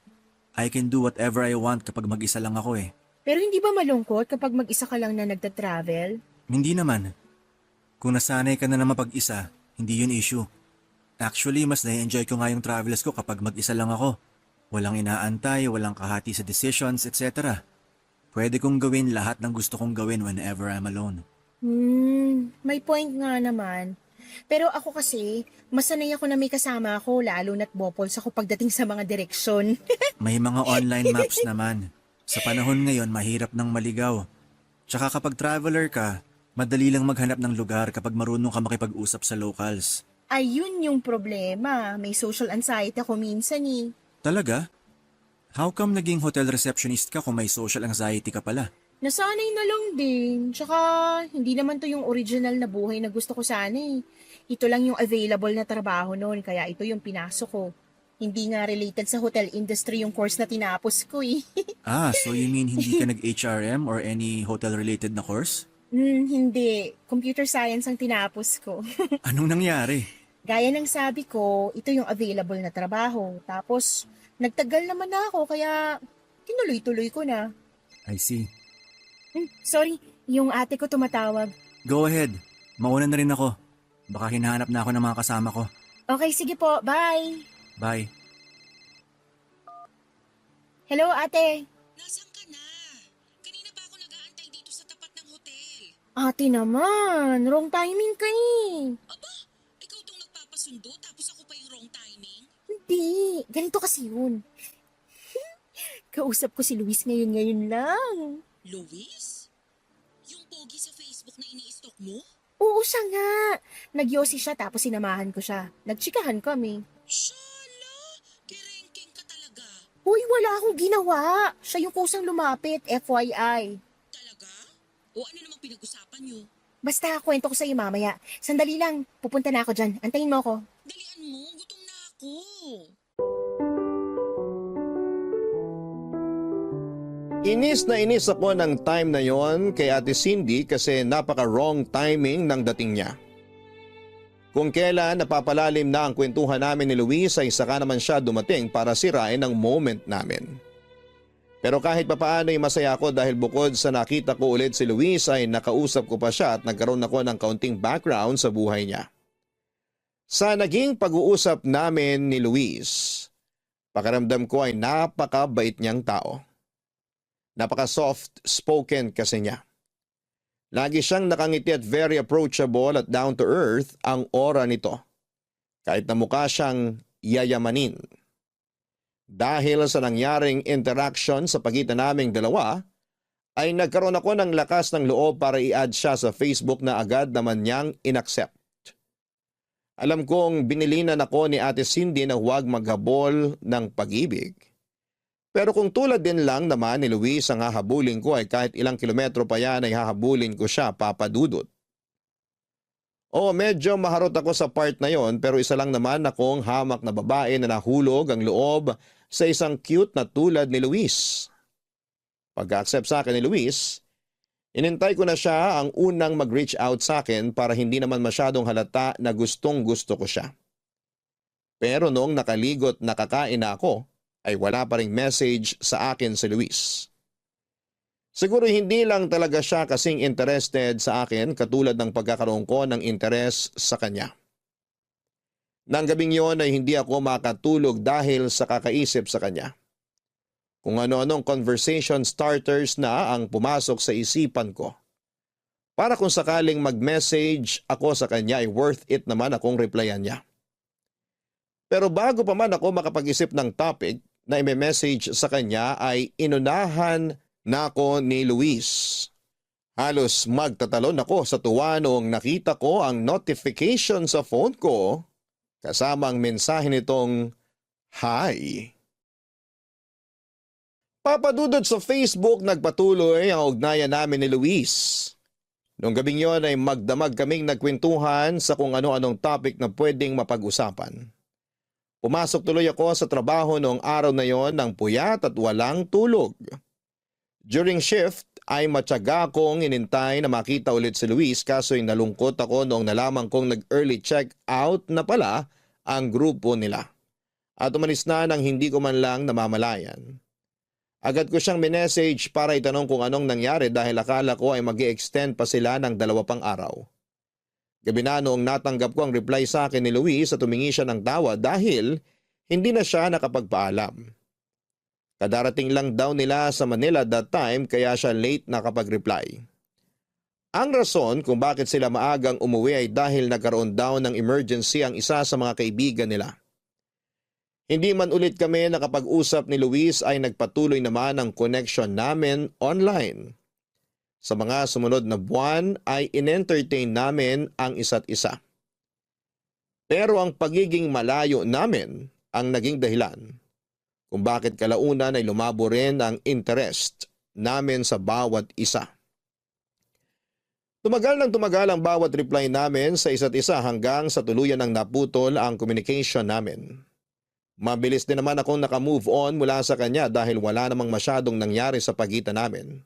I can do whatever I want kapag mag-isa lang ako eh. Pero hindi ba malungkot kapag mag-isa ka lang na nagta-travel? Hindi naman. Kung nasanay ka na mapag-isa, hindi yun issue. Actually, mas na-enjoy ko nga yung travels ko kapag mag-isa lang ako. Walang inaantay, walang kahati sa decisions, etc. Pwede kong gawin lahat ng gusto kong gawin whenever I'm alone. May point nga naman. Pero ako kasi, masanay ako na may kasama ako, lalo na't bopols ako pagdating sa mga direksyon. May mga online maps naman. Sa panahon ngayon, mahirap nang maligaw. Tsaka kapag traveler ka, madali lang maghanap ng lugar kapag marunong ka makipag-usap sa locals. Ayun yung problema. May social anxiety ako minsan eh. Talaga? How come naging hotel receptionist ka kung may social anxiety ka pala? Nasanay na lang din. Tsaka, hindi naman to yung original na buhay na gusto ko sana eh. Ito lang yung available na trabaho noon, kaya ito yung pinasok ko. Hindi nga related sa hotel industry yung course na tinapos ko eh. So you mean hindi ka nag-HRM or any hotel-related na course? Hindi. Computer science ang tinapos ko. Anong nangyari? Gaya ng sabi ko, ito yung available na trabaho. Tapos, nagtagal naman na ako, kaya tinuloy-tuloy ko na. I see. Sorry, yung ate ko tumatawag. Go ahead. Mauna na rin ako. Baka hinahanap na ako ng mga kasama ko. Okay, sige po. Bye! Bye. Hello, ate. Nasaan ka na? Kanina pa ako nag-aantay dito sa tapat ng hotel. Ate naman, wrong timing ka eh. Aba, ikaw tong nagpapasundo tapos ako pa yung wrong timing? Di, ganito kasi yun. Kausap ko si Luis ngayon lang. Luis? Yung pogi sa Facebook na ini-stalk mo? Oo, siya nga. Nagyosi siya tapos sinamahan ko siya. Nagtsikahan kami. Shala! Kerengking ka talaga. Uy, wala akong ginawa. Siya yung kusang lumapit, FYI. Talaga? O ano namang pinag-usapan nyo? Basta, kwento ko sa'yo mamaya. Sandali lang, pupunta na ako dyan. Antayin mo ako. Dalian mo, gutom na ako. Inis na inis ako ng time na yon kay Ate Cindy kasi napaka-wrong timing ng dating niya. Kung kailan napapalalim na ang kwentuhan namin ni Luis ay saka naman siya dumating para sirain ang moment namin. Pero kahit papaano ay masaya ako dahil bukod sa nakita ko ulit si Luis ay nakausap ko pa siya at nagkaroon ako ng kaunting background sa buhay niya. Sa naging pag-uusap namin ni Luis, pakiramdam ko ay napakabait niyang tao. Napaka-soft spoken kasi niya. Lagi siyang nakangiti at very approachable at down to earth ang aura nito. Kahit na mukha siyang yayamanin. Dahil sa nangyaring interaction sa pagitan naming dalawa, ay nagkaroon ako ng lakas ng loob para i-add siya sa Facebook na agad naman niyang inaccept. Alam kong binilinan ako ni Ate Cindy na huwag maghabol ng pag-ibig. Pero kung tulad din lang naman ni Luis ang hahabulin ko ay kahit ilang kilometro pa yan ay hahabulin ko siya, Papa Dudut. Oo, medyo maharot ako sa part na yon pero isa lang naman akong hamak na babae na nahulog ang loob sa isang cute na tulad ni Luis. Pag-accept sa akin ni Luis, inintay ko na siya ang unang mag-reach out sa akin para hindi naman masyadong halata na gustong gusto ko siya. Pero noong nakaligot na kakain na ako, ay wala pa ring message sa akin si Luis. Siguro hindi lang talaga siya kasing interested sa akin katulad ng pagkakaroon ko ng interes sa kanya. Nang gabing yon ay hindi ako makatulog dahil sa kakaisip sa kanya. Kung ano-anong conversation starters na ang pumasok sa isipan ko. Para kung sakaling mag-message ako sa kanya ay worth it naman akong replyan niya. Pero bago pa man ako makapag-isip ng topic na i-message sa kanya ay inunahan na ako ni Luis. Halos magtatalon ako sa tuwa noong nakita ko ang notification sa phone ko kasama ang mensahe nitong hi. Papadudod sa Facebook nagpatuloy ang ugnayan namin ni Luis. Noong gabing yon ay magdamag kaming nagkwentuhan sa kung ano-anong topic na pwedeng mapag-usapan. Pumasok tuloy ako sa trabaho noong araw na yon ng puyat at walang tulog. During shift ay matyaga akong inintay na makita ulit si Luis kaso'y nalungkot ako noong nalaman kong nag-early check out na pala ang grupo nila. At umalis na nang hindi ko man lang namamalayan. Agad ko siyang minessage para itanong kung anong nangyari dahil akala ko ay mag-i-extend pa sila ng 2 pang araw. Gabi na noong natanggap ko ang reply sa akin ni Luis at tumingi siya ng tawa dahil hindi na siya nakapagpaalam. Kadarating lang daw nila sa Manila that time kaya siya late nakapag-reply. Ang rason kung bakit sila maagang umuwi ay dahil nagkaroon daw ng emergency ang isa sa mga kaibigan nila. Hindi man ulit kami nakapag-usap ni Luis ay nagpatuloy naman ang connection namin online. Sa mga sumunod na buwan ay in-entertain namin ang isa't isa. Pero ang pagiging malayo namin ang naging dahilan kung bakit kalaunan ay lumabo rin ang interest namin sa bawat isa. Tumagal ang bawat reply namin sa isa't isa hanggang sa tuluyan ng naputol ang communication namin. Mabilis din naman akong nakamove on mula sa kanya dahil wala namang masyadong nangyari sa pagitan namin.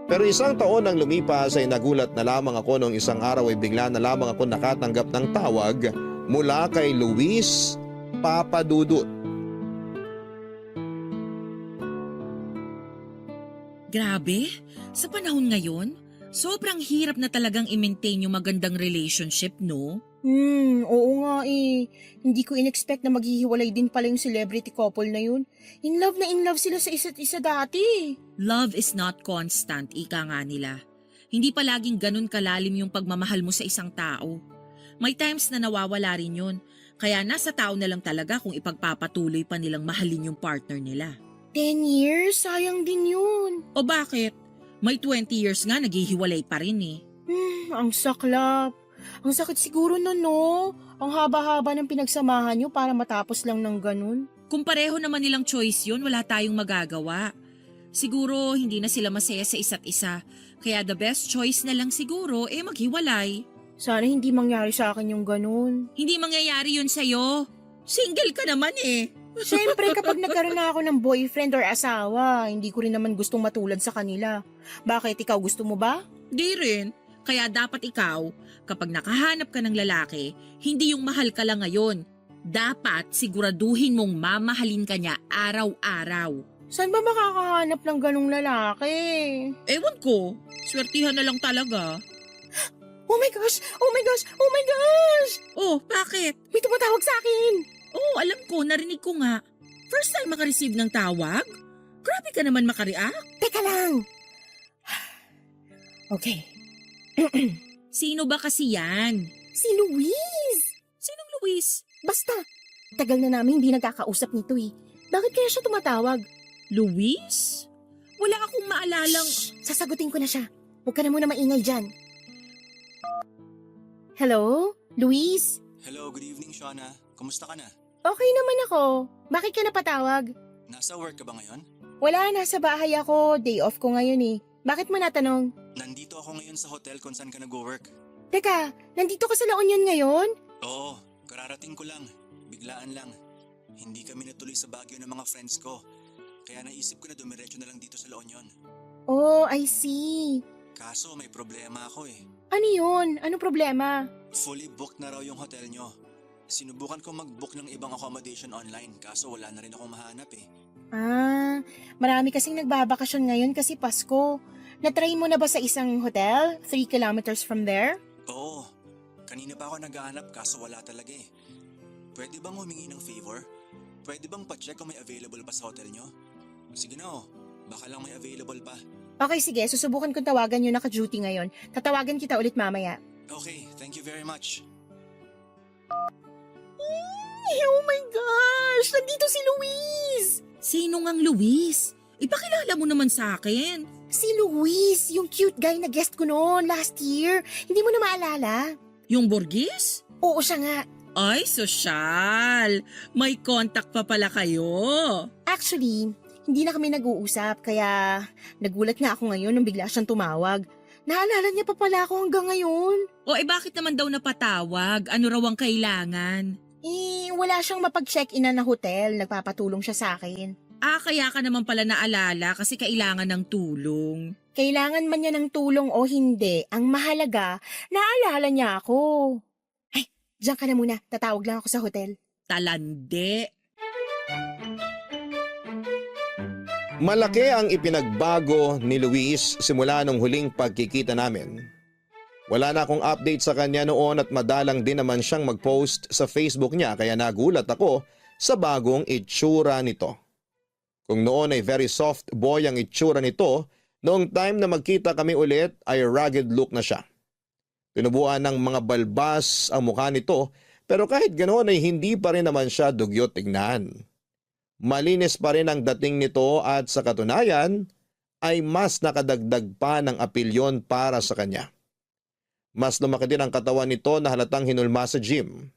Pero 1 taon nang lumipas ay nagulat na lamang ako noong isang araw ay bigla na lamang ako nakatanggap ng tawag mula kay Luis Papadudut. Grabe, sa panahon ngayon, sobrang hirap na talagang i-maintain yung magandang relationship, no? Oo nga eh. Hindi ko in-expect na maghihiwalay din pala yung celebrity couple na yun. In love sila sa isa't isa dati. Love is not constant, ika nga nila. Hindi palaging ganun kalalim yung pagmamahal mo sa isang tao. May times na nawawala rin yun. Kaya nasa tao na lang talaga kung ipagpapatuloy pa nilang mahalin yung partner nila. 10 years? Sayang din yun. O bakit? May 20 years nga naghihiwalay pa rin eh. Ang saklap. Ang sakit siguro nun, no? Ang haba-haba ng pinagsamahan nyo para matapos lang ng ganun. Kung pareho naman nilang choice yun, wala tayong magagawa. Siguro hindi na sila masaya sa isa't isa. Kaya the best choice na lang siguro maghiwalay. Sana hindi mangyari sa akin yung ganun. Hindi mangyayari yun sa'yo. Single ka naman eh. Siyempre, kapag nagkaroon na ako ng boyfriend or asawa, hindi ko rin naman gustong matulad sa kanila. Bakit? Ikaw gusto mo ba? Di rin. Kaya dapat ikaw, kapag nakahanap ka ng lalaki, hindi yung mahal ka lang ngayon. Dapat siguraduhin mong mamahalin ka niya araw-araw. Saan ba makakahanap ng ganung lalaki? Ewan ko, swertihan na lang talaga. Oh my gosh! Oh my gosh! Oh my gosh! Oh, bakit? May tumatawag sa akin! Oh, alam ko, narinig ko nga. First time makareceive ng tawag? Grabe ka naman makareact. Teka lang! Okay. Sino ba kasi yan? Si Luis! Sinong Luis? Basta, tagal na namin hindi nagkakausap nito eh. Bakit kaya siya tumatawag? Luis? Wala akong maalalang... Shh! Sasagutin ko na siya. Huwag ka na muna maingay dyan. Hello? Luis? Hello, good evening, Shauna. Kumusta ka na? Okay naman ako. Bakit ka napatawag? Nasa work ka ba ngayon? Wala, nasa bahay ako. Day off ko ngayon eh. Bakit mo natanong? Nandito ako ngayon sa hotel kung saan ka nag-work. Teka, nandito ka sa La Union ngayon? Oo, kararating ko lang. Biglaan lang. Hindi kami natuloy sa Baguio ng mga friends ko. Kaya naisip ko na dumiretso na lang dito sa La Union. Oh, I see. Kaso may problema ako eh. Ano yun? Ano problema? Fully booked na raw yung hotel nyo. Sinubukan ko mag-book ng ibang accommodation online kaso wala na rin akong mahanap eh. Marami kasing nagbabakasyon ngayon kasi Pasko. Natry mo na ba sa isang hotel? 3 kilometers from there? Oo, kanina pa ako naghahanap kaso wala talaga eh. Pwede bang humingi ng favor? Pwede bang pa-check kung may available pa sa hotel nyo? Sige na oh, baka lang may available pa. Okay, sige. Susubukan kong tawagan yung naka-duty ngayon. Tatawagan kita ulit mamaya. Okay, thank you very much. Oh my gosh! Nandito si Luis! Sino ngang Luis? Ipakilala mo naman sa akin. Si Luis, yung cute guy na guest ko noon last year. Hindi mo na maalala? Yung Borgis? Oo, siya nga. Ay, sosyal. May contact pa pala kayo. Actually, hindi na kami nag-uusap kaya nagulat nga ako ngayon nung bigla siyang tumawag. Naalala niya pa pala ako hanggang ngayon. O bakit naman daw napatawag? Ano raw ang kailangan? Wala siyang mapag-check-in na hotel. Nagpapatulong siya sa akin. Kaya ka naman pala naalala kasi kailangan ng tulong. Kailangan man niya ng tulong o hindi, ang mahalaga, naalala niya ako. Ay, diyan ka na muna. Tatawag lang ako sa hotel. Talande. Malaki ang ipinagbago ni Luis simula nung huling pagkikita namin. Wala na akong update sa kanya noon at madalang din naman siyang mag-post sa Facebook niya kaya nagulat ako sa bagong itsura nito. Kung noon ay very soft boy ang itsura nito, noong time na magkita kami ulit ay rugged look na siya. Tinubuan ng mga balbas ang mukha nito pero kahit ganoon ay hindi pa rin naman siya dugyot tignan. Malinis pa rin ang dating nito at sa katunayan ay mas nakadagdag pa ng apilyon para sa kanya. Mas lumaki din ang katawan nito na halatang hinulma sa gym.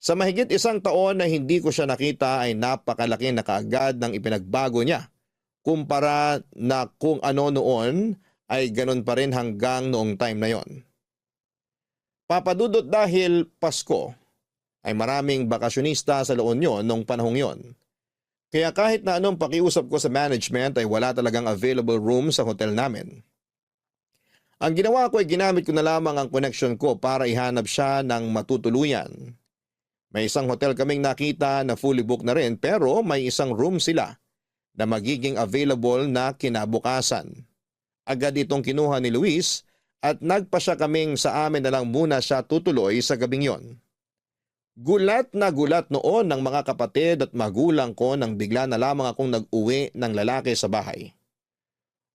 Sa mahigit 1 taon na hindi ko siya nakita ay napakalaki na kaagad ng ipinagbago niya. Kumpara na kung ano noon ay ganun pa rin hanggang noong time na yon. Papadudot dahil Pasko ay maraming bakasyonista sa La Union noong panahong yon. Kaya kahit na anong pakiusap ko sa management ay wala talagang available room sa hotel namin. Ang ginawa ko ay ginamit ko na lamang ang connection ko para ihanap siya ng matutuluyan. May isang hotel kaming nakita na fully booked na rin pero may isang room sila na magiging available na kinabukasan. Agad itong kinuha ni Luis at nagpa siya kaming sa amin na lang muna siya tutuloy sa gabing yon. Gulat na gulat noon ng mga kapatid at magulang ko nang bigla na lamang akong nag-uwi ng lalaki sa bahay.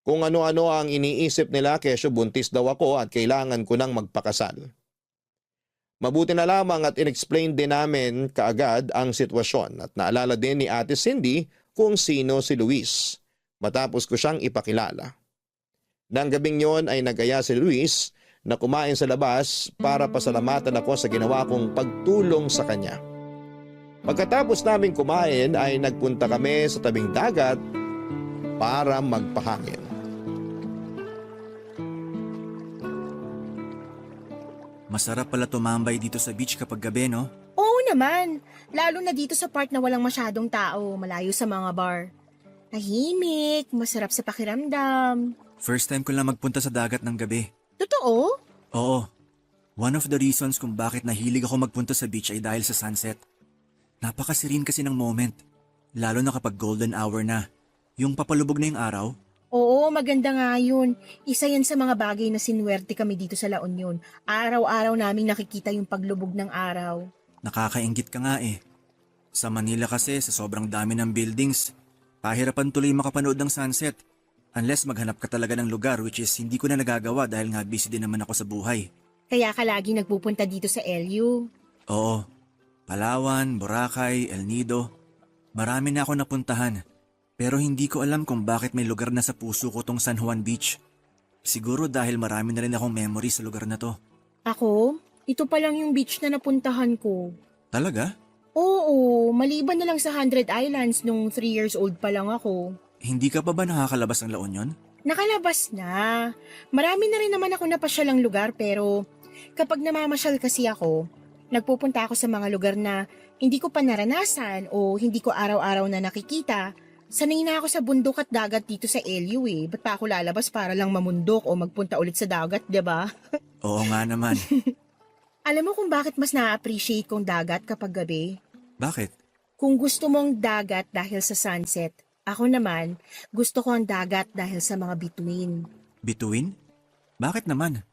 Kung ano-ano ang iniisip nila kesyo buntis daw ako at kailangan ko nang magpakasal. Mabuti na lamang at inexplain din namin kaagad ang sitwasyon at naalala din ni Ate Cindy kung sino si Luis matapos ko siyang ipakilala. Nang gabing yon ay nagaya si Luis na kumain sa labas para pasalamatan ako sa ginawa kong pagtulong sa kanya. Pagkatapos namin kumain ay nagpunta kami sa tabing dagat para magpahangin. Masarap pala tumambay dito sa beach kapag gabi, no? Oo naman, lalo na dito sa part na walang masyadong tao, malayo sa mga bar. Tahimik, masarap sa pakiramdam. First time ko lang magpunta sa dagat ng gabi. Totoo? Oo. One of the reasons kung bakit nahilig ako magpunta sa beach ay dahil sa sunset. Napakasirin kasi ng moment. Lalo na kapag golden hour na. Yung papalubog na yung araw. Oo, maganda nga yun. Isa yan sa mga bagay na sinuwerte kami dito sa La Union. Araw-araw naming nakikita yung paglubog ng araw. Nakakainggit ka nga eh. Sa Manila kasi, sa sobrang dami ng buildings, pahirapan tuloy makapanood ng sunset. Unless maghanap ka talaga ng lugar, which is hindi ko na nagagawa dahil nga busy din naman ako sa buhay. Kaya ka lagi nagpupunta dito sa LU. Oo. Palawan, Boracay, El Nido. Marami na ako napuntahan. Pero hindi ko alam kung bakit may lugar na sa puso ko tong San Juan Beach. Siguro dahil marami na rin akong memory sa lugar na to. Ako? Ito pa lang yung beach na napuntahan ko. Talaga? Oo, maliban na lang sa 100 Islands nung 3 years old pa lang ako. Hindi ka pa ba nakakalabas ng La Union? Nakalabas na. Marami na rin naman ako napasyalang lugar pero kapag namamasyal kasi ako, nagpupunta ako sa mga lugar na hindi ko pa naranasan o hindi ko araw-araw na nakikita. Sanay na ako sa bundok at dagat dito sa LU eh. Ba't pa ako lalabas para lang mamundok o magpunta ulit sa dagat, 'di ba? Oo nga naman. Alam mo kung bakit mas na-appreciate kong dagat kapag gabi? Bakit? Kung gusto mong dagat dahil sa sunset, ako naman gusto ko ang dagat dahil sa mga bituin. Bituin? Bakit naman?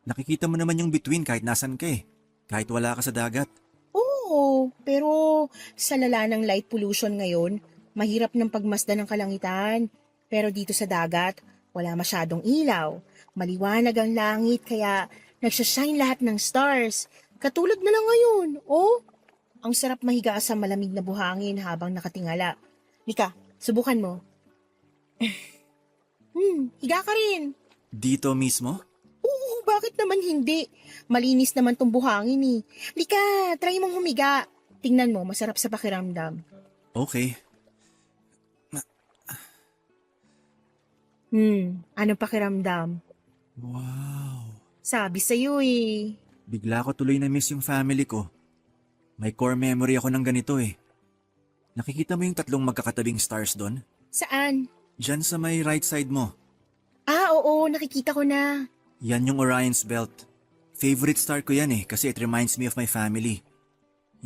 Nakikita mo naman yung bituin kahit nasan ka eh. Kahit wala ka sa dagat. Oo, pero sa lala ng light pollution ngayon, mahirap ng pagmasdan ng kalangitan. Pero dito sa dagat, wala masyadong ilaw. Maliwanag ang langit kaya nagsashine lahat ng stars. Katulad na lang ngayon, oh. Ang sarap mahiga sa malamig na buhangin habang nakatingala. Mika, subukan mo. Higa ka rin. Dito mismo? Oo, bakit naman hindi? Malinis naman tong buhangin eh. Lika, try mong humiga. Tingnan mo, masarap sa pakiramdam. Okay. Anong pakiramdam? Wow. Sabi sa'yo eh. Bigla ko tuloy na miss yung family ko. May core memory ako ng ganito eh. Nakikita mo yung tatlong magkakatabing stars doon? Saan? Diyan sa may right side mo. Ah, oo, nakikita ko na. Yan yung Orion's Belt. Favorite star ko yan eh kasi it reminds me of my family.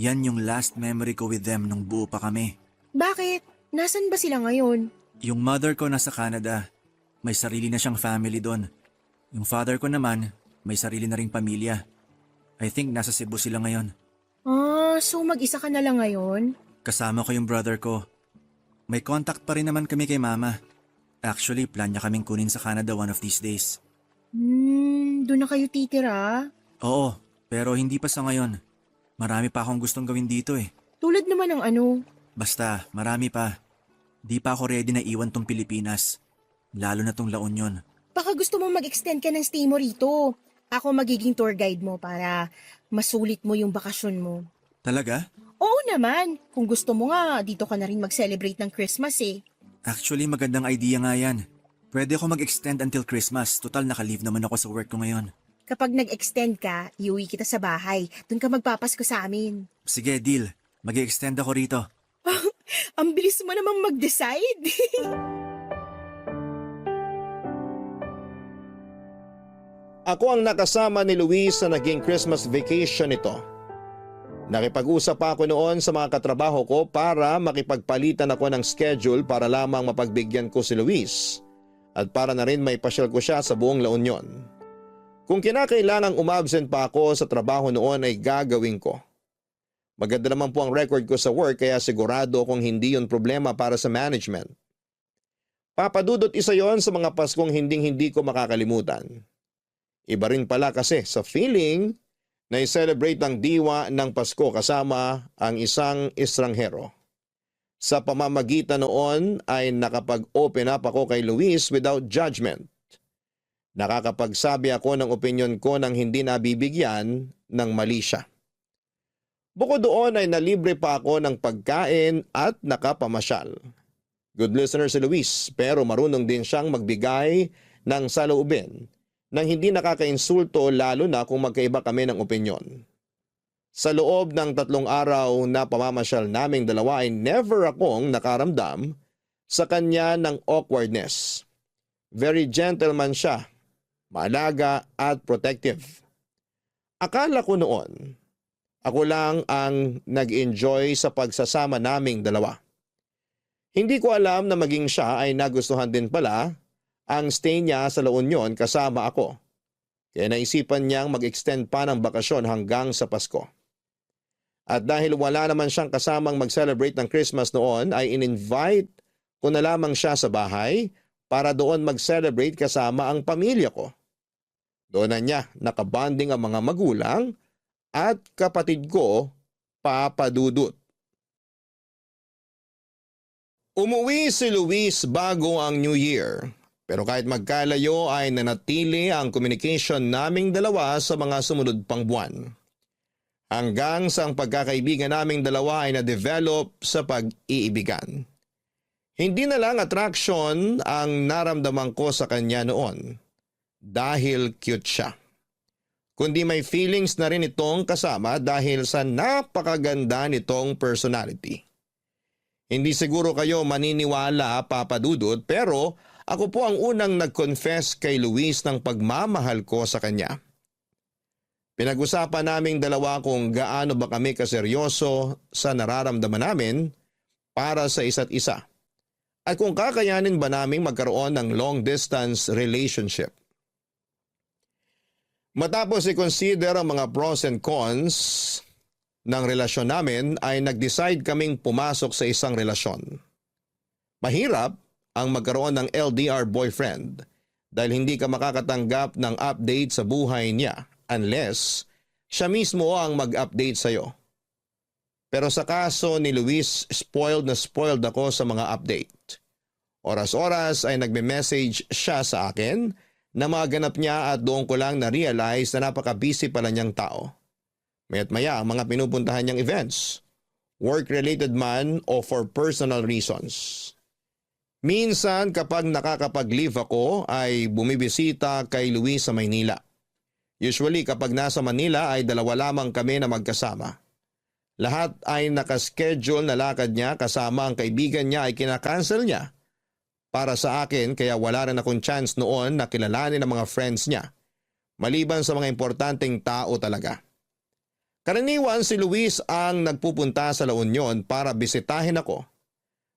Yan yung last memory ko with them nung buo pa kami. Bakit? Nasaan ba sila ngayon? Yung mother ko nasa Canada. May sarili na siyang family doon. Yung father ko naman, may sarili na ring pamilya. I think nasa Cebu sila ngayon. Ah, so mag-isa ka na lang ngayon? Kasama ko yung brother ko. May contact pa rin naman kami kay mama. Actually, plan niya kaming kunin sa Canada one of these days. Doon na kayo titira? Oo, pero hindi pa sa ngayon. Marami pa akong gustong gawin dito eh. Tulad naman ng ano? Basta, marami pa. Di pa ako ready na iwan tong Pilipinas. Lalo na tong La Union. Baka gusto mo mag-extend ka ng stay mo rito. Ako magiging tour guide mo para masulit mo yung bakasyon mo. Talaga? Oo naman. Kung gusto mo nga, dito ka na rin mag-celebrate ng Christmas eh. Actually, magandang idea nga yan. Pwede ako mag-extend until Christmas. Total, naka-leave naman ako sa work ko ngayon. Kapag nag-extend ka, iuwi kita sa bahay. Doon ka magpapasko sa amin. Sige, deal. Mag-extend ako rito. Ang bilis mo namang mag-decide. Ako ang nakasama ni Luis sa naging Christmas vacation nito. Nakipag-usap pa ako noon sa mga katrabaho ko para makipagpalitan ako ng schedule para lamang mapagbigyan ko si Luis at para na rin may pasyal ko siya sa buong La Union. Kung kinakailangang umabsent pa ako sa trabaho noon ay gagawin ko. Maganda naman po ang record ko sa work kaya sigurado kung hindi yun problema para sa management. Papadudot isa yon sa mga Paskong hinding-hindi ko makakalimutan. Iba rin pala kasi sa feeling na i-celebrate ang diwa ng Pasko kasama ang isang estranghero. Sa pamamagitan noon ay nakapag-open up ako kay Luis without judgment. Nakakapagsabi ako ng opinyon ko nang hindi nabibigyan ng mali siya. Bukod doon ay nalibre pa ako ng pagkain at nakapamasyal. Good listener si Luis, pero marunong din siyang magbigay ng saloobin nang hindi nakakainsulto, lalo na kung magkaiba kami ng opinyon. Sa loob ng 3 araw na pamamasyal naming dalawa ay never akong nakaramdam sa kanya ng awkwardness. Very gentleman siya, maalaga at protective. Akala ko noon, ako lang ang nag-enjoy sa pagsasama naming dalawa. Hindi ko alam na maging siya ay nagustuhan din pala ang stay niya sa La Union kasama ako. Kaya naisipan niyang mag-extend pa ng bakasyon hanggang sa Pasko. At dahil wala naman siyang kasamang mag-celebrate ng Christmas noon, ay in-invite ko na lamang siya sa bahay para doon mag-celebrate kasama ang pamilya ko. Doon na niya nakabanding ang mga magulang at kapatid ko, Papa Dudut. Umuwi si Luis bago ang New Year. Pero kahit magkalayo ay nanatili ang communication naming dalawa sa mga sumunod pang buwan. Hanggang sa ang pagkakaibigan naming dalawa ay na-develop sa pag-iibigan. Hindi na lang attraction ang naramdaman ko sa kanya noon dahil cute siya. Kundi may feelings na rin itong kasama dahil sa napakaganda nitong personality. Hindi siguro kayo maniniwala, Papa Dudut, pero ako po ang unang nag-confess kay Luis ng pagmamahal ko sa kanya. Pinag-usapan naming dalawa kung gaano ba kami kaseryoso sa nararamdaman namin para sa isa't isa. At kung kakayanin ba naming magkaroon ng long-distance relationship. Matapos i-consider ang mga pros and cons ng relasyon namin ay nag-decide kaming pumasok sa isang relasyon. Mahirap ang magkaroon ng LDR boyfriend dahil hindi ka makakatanggap ng update sa buhay niya unless siya mismo ang mag-update sa'yo. Pero sa kaso ni Luis, spoiled na spoiled ako sa mga update. Oras-oras ay nagme-message siya sa akin na mga ganap niya at doon ko lang na-realize na napaka-busy pala niyang tao. Maya't maya ang mga pinupuntahan niyang events, work-related man o for personal reasons. Minsan kapag nakakapag-leave ako ay bumibisita kay Luis sa Maynila. Usually kapag nasa Manila ay 2 lamang kami na magkasama. Lahat ay nakaschedule na lakad niya kasama ang kaibigan niya ay kinakancel niya. Para sa akin kaya wala rin akong chance noon na kilalanin ang mga friends niya. Maliban sa mga importanteng tao talaga. Karaniwan si Luis ang nagpupunta sa La Union para bisitahin ako.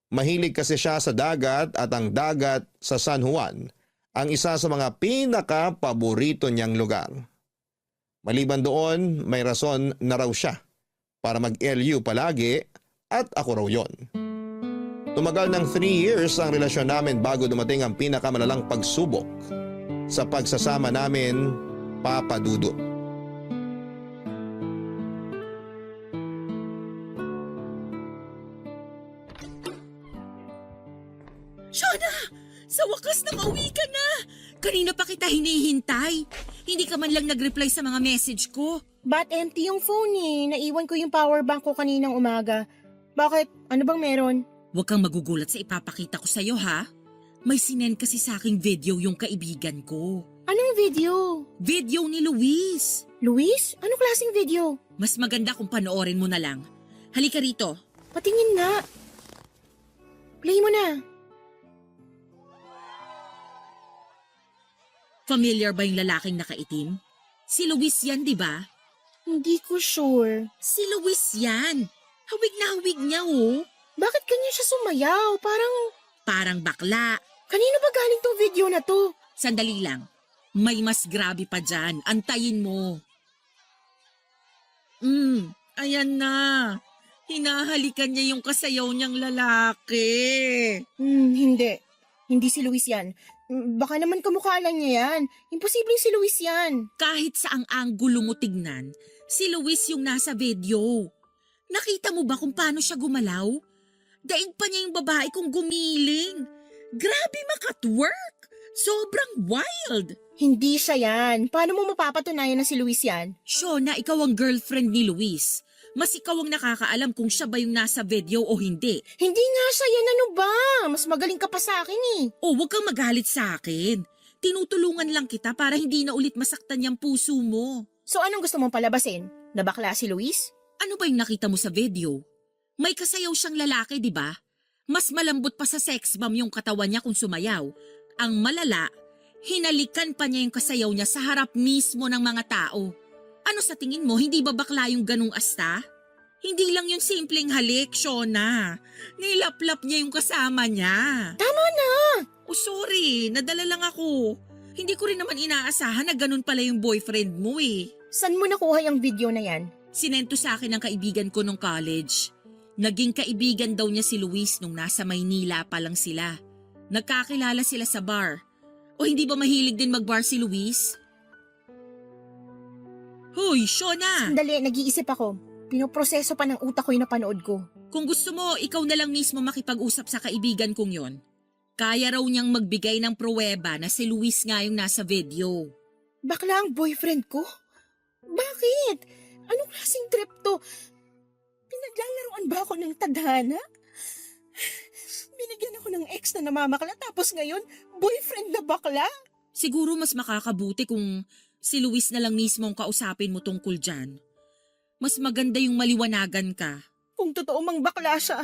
Mahilig kasi siya sa dagat at ang dagat sa San Juan ang isa sa mga pinaka-paborito niyang lugar. Maliban doon, may rason na raw siya para mag-LU palagi at ako raw yon. Tumagal ng 3 years ang relasyon namin bago dumating ang pinakamalalang pagsubok sa pagsasama namin, Papa Dudut. Shona! Sa wakas nakauwi ka na! Kanina pa kita hinihintay. Hindi ka man lang nag-reply sa mga message ko. But empty yung phone eh. Naiwan ko yung power bank ko kaninang umaga. Bakit? Ano bang meron? Huwag kang magugulat sa ipapakita ko sa'yo ha. May sinend kasi sa aking video yung kaibigan ko. Anong video? Video ni Luis. Luis? Anong klaseng video? Mas maganda kung panoorin mo na lang. Halika rito. Patingin nga. Play mo na. Familiar ba yung lalaking nakaitim? Si Luis yan, di ba? Hindi ko sure. Si Luis yan. Hawig na hawig niya oh. Bakit kanya siya sumayaw? Parang bakla. Kanino ba galing tong video na to? Sandali lang. May mas grabe pa dyan. Antayin mo. Ayan na. Hinahalikan niya yung kasayaw niyang lalaki. Hindi. Hindi si Luis yan. Baka naman kamukha lang niya yan. Imposibleng si Luis yan. Kahit sa ang anggulo mo tignan, si Luis yung nasa video. Nakita mo ba kung paano siya gumalaw? Daig pa niya yung babae kung gumiling. Grabe makatwork! Sobrang wild! Hindi siya yan. Paano mo mapapatunayan na si Luis yan? Shona, ikaw ang girlfriend ni Luis. Mas ikaw ang nakakaalam kung siya ba yung nasa video o hindi. Hindi nga siya yan, ano ba? Mas magaling ka pa sa akin eh. O huwag kang magalit sa akin. Tinutulungan lang kita para hindi na ulit masaktan yung puso mo. So anong gusto mong palabasin? Na bakla si Luis? Ano ba yung nakita mo sa video? May kasayaw siyang lalaki, di ba? Mas malambot pa sa sex bomb yung katawan niya kung sumayaw. Ang malala, hinalikan pa niya yung kasayaw niya sa harap mismo ng mga tao. Ano sa tingin mo, hindi ba bakla yung ganung asta? Hindi lang yung simpleng halik, Shona. Nilaplap niya yung kasama niya. Tama na! Oh, sorry. Nadala lang ako. Hindi ko rin naman inaasahan na ganun pala yung boyfriend mo eh. Saan mo nakuha yung video na yan? Sinento sa akin ng kaibigan ko nung college. Naging kaibigan daw niya si Luis nung nasa Maynila pa lang sila. Nagkakilala sila sa bar. O hindi ba mahilig din mag-bar si Luis? Hoy, Shona! Sandali, nag-iisip ako. Pinoproseso pa ng utak ko yung napanood ko. Kung gusto mo, ikaw na lang mismo makipag-usap sa kaibigan kong yon. Kaya raw niyang magbigay ng pruweba na si Luis nga yung nasa video. Bakla ang boyfriend ko? Bakit? Anong klaseng trip to? Pinaglalaroan ba ako ng tadhana? Binigyan ako ng ex na namamakla tapos ngayon, boyfriend na bakla? Siguro mas makakabuti kung si Luis na lang mismo ang kausapin mo tungkol dyan. Mas maganda yung maliwanagan ka. Kung totoo mang bakla siya,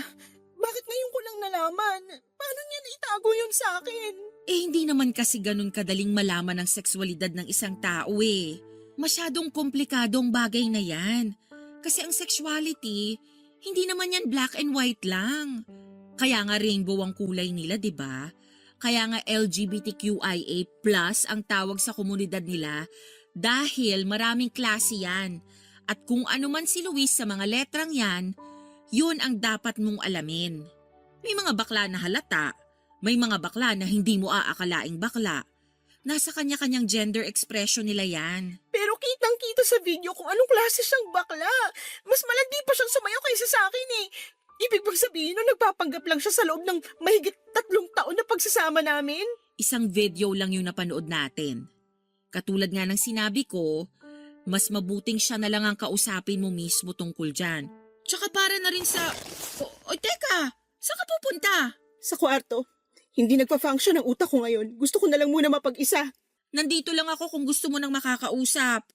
bakit ngayon ko lang nalaman? Paano niya naitago yun sa akin? Eh hindi naman kasi ganun kadaling malaman ang sexualidad ng isang tao eh. Masyadong komplikadong bagay na yan. Kasi ang sexuality, hindi naman yan black and white lang. Kaya nga rainbow ang kulay nila, di ba? Kaya nga LGBTQIA+ ang tawag sa komunidad nila dahil maraming klase yan. At kung ano man si Luis sa mga letrang yan, yun ang dapat mong alamin. May mga bakla na halata, may mga bakla na hindi mo aakalaing bakla. Nasa kanya-kanyang gender expression nila yan. Pero kitang-kita sa video kung anong klase siyang bakla. Mas malandi pa siyang sumayaw kaysa sa akin eh. Ibig bang sabihin na nagpapanggap lang siya sa loob ng mahigit 3 taon na pagsasama namin? Isang video lang yung napanood natin. Katulad nga ng sinabi ko, mas mabuting siya na lang ang kausapin mo mismo tungkol dyan. Tsaka para na rin sa... O teka, saan ka pupunta? Sa kwarto. Hindi nagpa-function ang utak ko ngayon. Gusto ko na lang muna mapag-isa. Nandito lang ako kung gusto mo nang makakausap.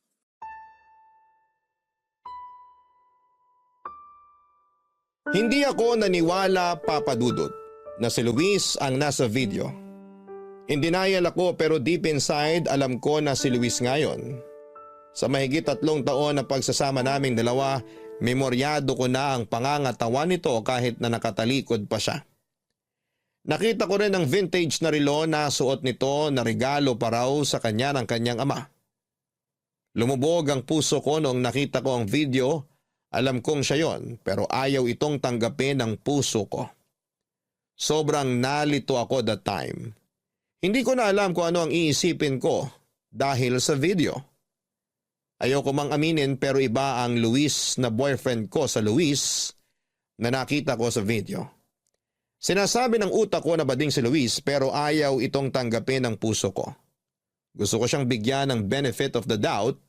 Hindi ako naniwala, Papa Dudut, na si Luis ang nasa video. In denial ako pero deep inside alam ko na si Luis ngayon. Sa mahigit 3 taon na pagsasama naming dalawa, memoryado ko na ang pangangatawan nito kahit na nakatalikod pa siya. Nakita ko rin ang vintage na relo na suot nito na regalo pa raw sa kanya ng kanyang ama. Lumubog ang puso ko noong nakita ko ang video. Alam kong siya yon pero ayaw itong tanggapin ng puso ko. Sobrang nalito ako that time. Hindi ko na alam kung ano ang iisipin ko dahil sa video. Ayoko mang aminin pero iba ang Luis na boyfriend ko sa Luis na nakita ko sa video. Sinasabi ng utak ko na bading si Luis pero ayaw itong tanggapin ng puso ko. Gusto ko siyang bigyan ng benefit of the doubt.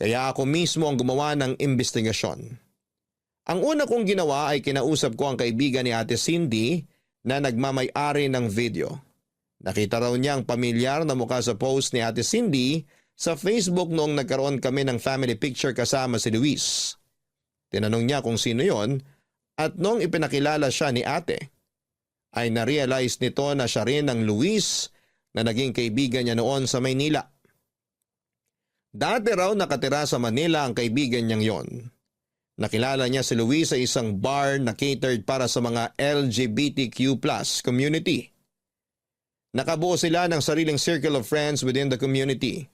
Kaya ako mismo ang gumawa ng investigasyon. Ang una kong ginawa ay kinausap ko ang kaibigan ni Ate Cindy na nagmamay-ari ng video. Nakita raw niya ang pamilyar na mukha sa post ni Ate Cindy sa Facebook noong nagkaroon kami ng family picture kasama si Luis. Tinanong niya kung sino yon at noong ipinakilala siya ni Ate, ay na-realize nito na siya rin ang Luis na naging kaibigan niya noon sa Maynila. Dati raw nakatira sa Manila ang kaibigan niyang yon. Nakilala niya si Luis sa isang bar na catered para sa mga LGBTQ+ community. Nakabuo sila ng sariling circle of friends within the community.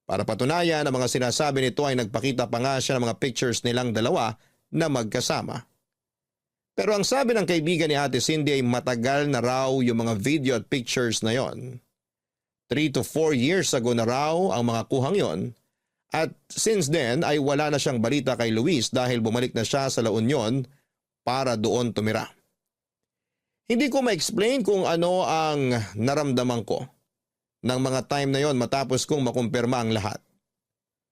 Para patunayan ang mga sinasabi nito ay nagpakita pa nga siya ng mga pictures nilang dalawa na magkasama. Pero ang sabi ng kaibigan ni Ate Cindy ay matagal na raw yung mga video at pictures na yon. 3 to 4 years ago na raw ang mga kuhang yon. At since then ay wala na siyang balita kay Luis dahil bumalik na siya sa La Union para doon tumira. Hindi ko ma-explain kung ano ang naramdaman ko ng mga time na yon matapos kong makumpirma ang lahat.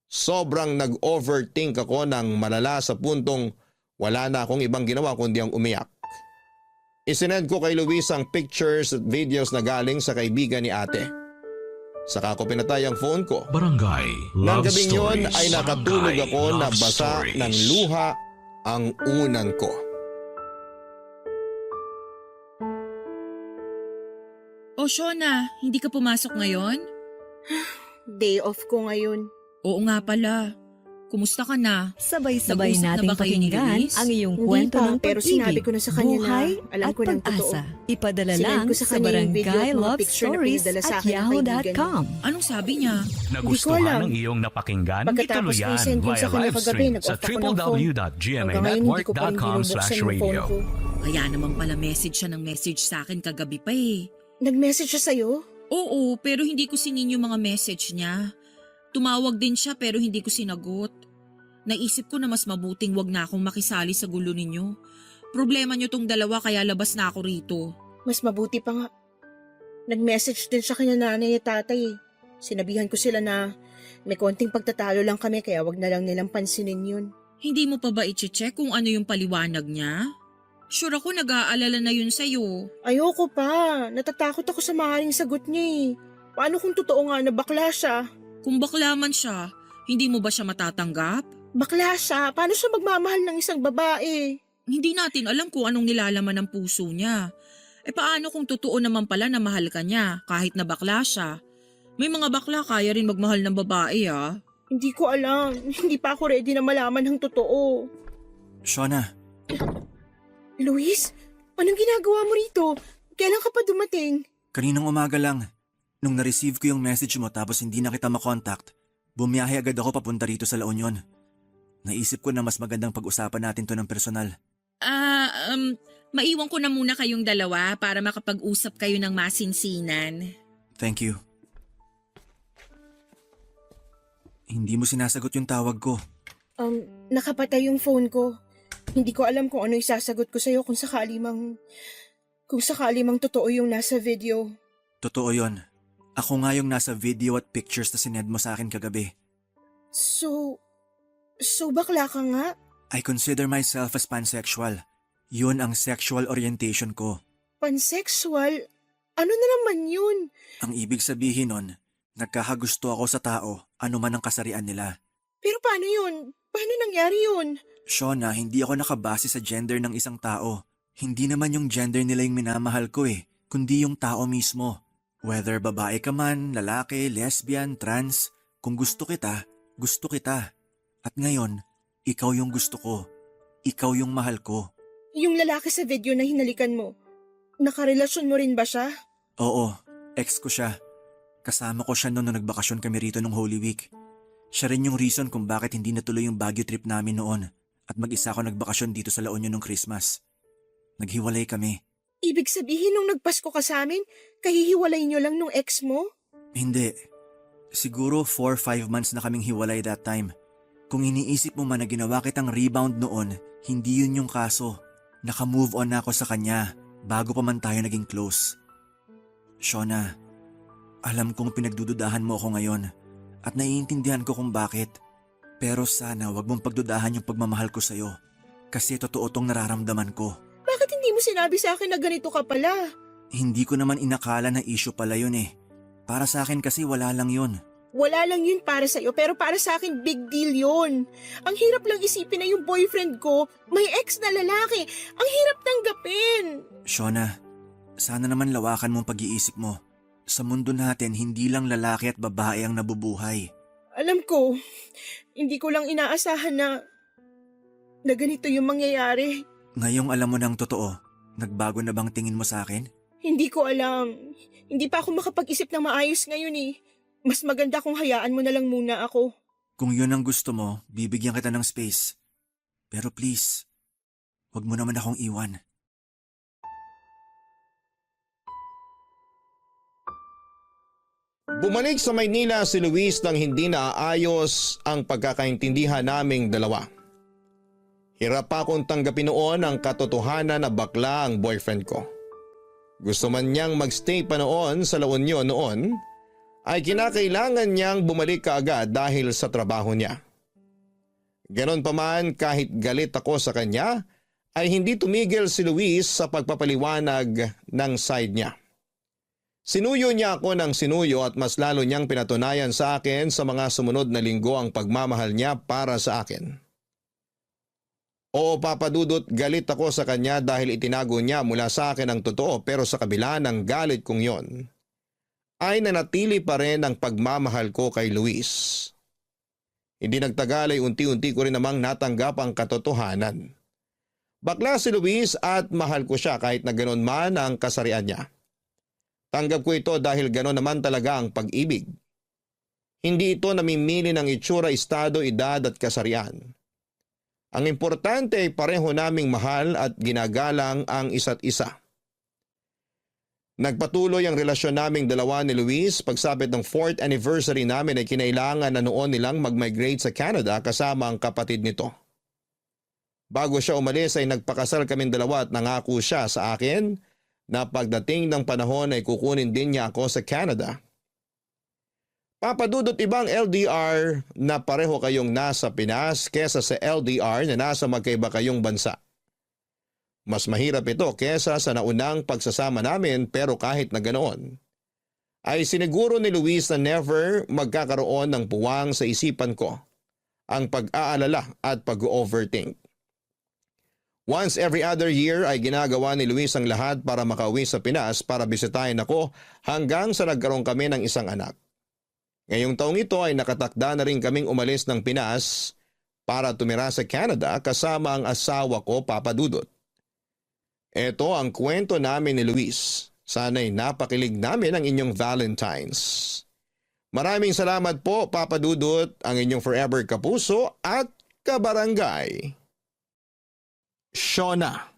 Sobrang nag-overthink ako ng malala sa puntong wala na akong ibang ginawa kundi ang umiyak. Isinend ko kay Luis ang pictures at videos na galing sa kaibigan ni ate. Saka ko pinatay ang phone ko. Barangay Nang Love gabing yun Stories. ay nakatulog Barangay ako na Love basa Stories. ng luha ang unan ko. O Shona, hindi ka pumasok ngayon? Day off ko ngayon. Oo nga pala. Kumusta ka na? Sabay-sabay Nag-usap na nating ba kayo ni pakinggan Luis? ang iyong Hindi kwento pa, ng pero pag-ibig, sinabi ko na sa kanya na buhay alam at ko ng totoo. pag-asa. Ipadala Sinend lang ko sa sa kanya yung video at barangay mga love picture na stories pinadala sa at akin ng kaibigan yahoo.com. Anong sabi niya? Nagustuhan alam. ng iyong napakinggan? Pagkatapos Ituloy ko yan i-send yun via sa kanya live kagabi, stream sa nag-off ako ng phone. Hanggang ngayon hindi ko pa rin binubuksan yung phone www.gmanetwork.com/radio. ko. Kaya naman pala message siya ng message sa akin kagabi pa eh. Nag-message siya sa'yo? Oo, pero hindi ko sinin yung mga message niya. Tumawag din siya pero hindi ko sinagot. Naisip ko na mas mabuting wag na akong makisali sa gulo ninyo. Problema nyo tong dalawa kaya labas na ako rito. Mas mabuti pa nga. Nag-message din siya kanya nanay at tatay. Sinabihan ko sila na may konting pagtatalo lang kami kaya wag na lang nilang pansinin yun. Hindi mo pa ba i-check kung ano yung paliwanag niya? Sure ako nag-aalala na yun sa'yo. Ayoko pa. Natatakot ako sa maaaring sagot niya eh. Paano kung totoo nga na bakla siya? Kung bakla man siya, hindi mo ba siya matatanggap? Bakla siya? Paano siya magmamahal ng isang babae? Hindi natin alam kung anong nilalaman ng puso niya. E paano kung totoo naman pala na mahal ka niya kahit na bakla siya? May mga bakla kaya rin magmahal ng babae ah. Hindi ko alam. Hindi pa ako ready na malaman ng totoo. Shona, Luis, anong ginagawa mo rito? Kailan ka pa dumating? kaninang umaga lang, nung na-receive ko yung message mo tapos hindi na kita makontakt, bumiyahe agad ako papunta rito sa La Union. Naisip ko na mas magandang pag-usapan natin to ng personal. Maiwan ko na muna kayong dalawa para makapag-usap kayo ng masinsinan. Thank you. Hindi mo sinasagot yung tawag ko. Nakapatay yung phone ko. Hindi ko alam kung ano isasagot ko sa'yo kung sakali mang totoo yung nasa video. Totoo yon. Ako nga yung nasa video at pictures na sinend mo sa akin kagabi. So bakla ka nga? I consider myself as pansexual. Yun ang sexual orientation ko. Pansexual? Ano na naman yun? Ang ibig sabihin nun, nagkakagusto ako sa tao, ano man ang kasarian nila. Pero paano yun? Paano nangyari yun? Shona, hindi ako nakabase sa gender ng isang tao. Hindi naman yung gender nila yung minamahal ko kundi yung tao mismo. Whether babae ka man, lalaki, lesbian, trans, kung gusto kita, gusto kita. At ngayon, ikaw yung gusto ko. Ikaw yung mahal ko. Yung lalaki sa video na hinalikan mo, nakarelasyon mo rin ba siya? Oo, ex ko siya. Kasama ko siya noon nung nagbakasyon kami rito nung Holy Week. Siya rin yung reason kung bakit hindi natuloy yung Baguio trip namin noon at mag-isa ako nagbakasyon dito sa La Union nung Christmas. Naghiwalay kami. Ibig sabihin nung nagpasko ka sa amin, kahihiwalay nyo lang nung ex mo? Hindi. Siguro 4-5 months na kaming hiwalay that time. Kung iniisip mo man na ginawa kitang rebound noon, hindi yun yung kaso. Naka-move on na ako sa kanya bago pa man tayo naging close. Shona, alam kong pinagdududahan mo ako ngayon at naiintindihan ko kung bakit. Pero sana wag mong pagdudahan yung pagmamahal ko sa'yo kasi totoo tong nararamdaman ko. Bakit hindi mo sinabi sa akin na ganito ka pala? Hindi ko naman inakala na issue pala yun Para sa akin kasi wala lang yun. Wala lang yun para sa'yo, pero para sa akin big deal yun. Ang hirap lang isipin na yung boyfriend ko may ex na lalaki. Ang hirap tanggapin. Shona, sana naman lawakan mong pag-iisip mo. Sa mundo natin, hindi lang lalaki at babae ang nabubuhay. Alam ko, hindi ko lang inaasahan na ganito yung mangyayari. Ngayong alam mo ng totoo, nagbago na bang tingin mo sa akin? Hindi ko alam. Hindi pa ako makapag-isip ng maayos ngayon Mas maganda kung hayaan mo na lang muna ako. Kung yun ang gusto mo, bibigyan kita ng space. Pero please, Huwag mo naman akong iwan. Bumalik sa Maynila si Luis nang hindi naaayos ang pagkakaintindihan naming dalawa. Hirap pa akong tanggapin noon ang katotohanan na bakla ang boyfriend ko. Gusto man niyang magstay pa noon sa La Union noon, ay kinakailangan niyang bumalik kaagad dahil sa trabaho niya. Ganon pa man, kahit galit ako sa kanya, ay hindi tumigil si Luis sa pagpapaliwanag ng side niya. Sinuyo niya ako ng sinuyo at mas lalo niyang pinatunayan sa akin sa mga sumunod na linggo ang pagmamahal niya para sa akin. Oo, Papa Dudut, galit ako sa kanya dahil itinago niya mula sa akin ang totoo, pero sa kabila ng galit kong yon, ay nanatili pa rin ang pagmamahal ko kay Luis. Hindi nagtagal ay unti-unti ko rin namang natanggap ang katotohanan. Bakla si Luis at mahal ko siya kahit na ganon man ang kasarian niya. Tanggap ko ito dahil ganon naman talaga ang pag-ibig. Hindi ito namimili ng itsura, estado, edad at kasarian. Ang importante ay pareho naming mahal at ginagalang ang isa't isa. Nagpatuloy ang relasyon naming dalawa ni Luis. Pagsapit ng 4th anniversary namin ay kinailangan na noon nilang mag-migrate sa Canada kasama ang kapatid nito. Bago siya umalis ay nagpakasal kaming dalawa at nangako siya sa akin na pagdating ng panahon ay kukunin din niya ako sa Canada. Papa Dudut, ibang LDR na pareho kayong nasa Pinas kesa sa LDR na nasa magkaiba kayong bansa. Mas mahirap ito kesa sa naunang pagsasama namin, pero kahit na ganoon, ay siniguro ni Luis na never magkakaroon ng puwang sa isipan ko ang pag-aalala at pag-overthink. Once every other year ay ginagawa ni Luis ang lahat para makauwi sa Pinas para bisitahin ako hanggang sa nagkaroon kami ng isang anak. Ngayong taong ito ay nakatakda na rin kaming umalis ng Pinas para tumira sa Canada kasama ang asawa ko, Papa Dudut. Ito ang kwento namin ni Luis. Sana'y napakilig namin ang inyong Valentines. Maraming salamat po, Papa Dudut, ang inyong forever kapuso at kabarangay. Shona.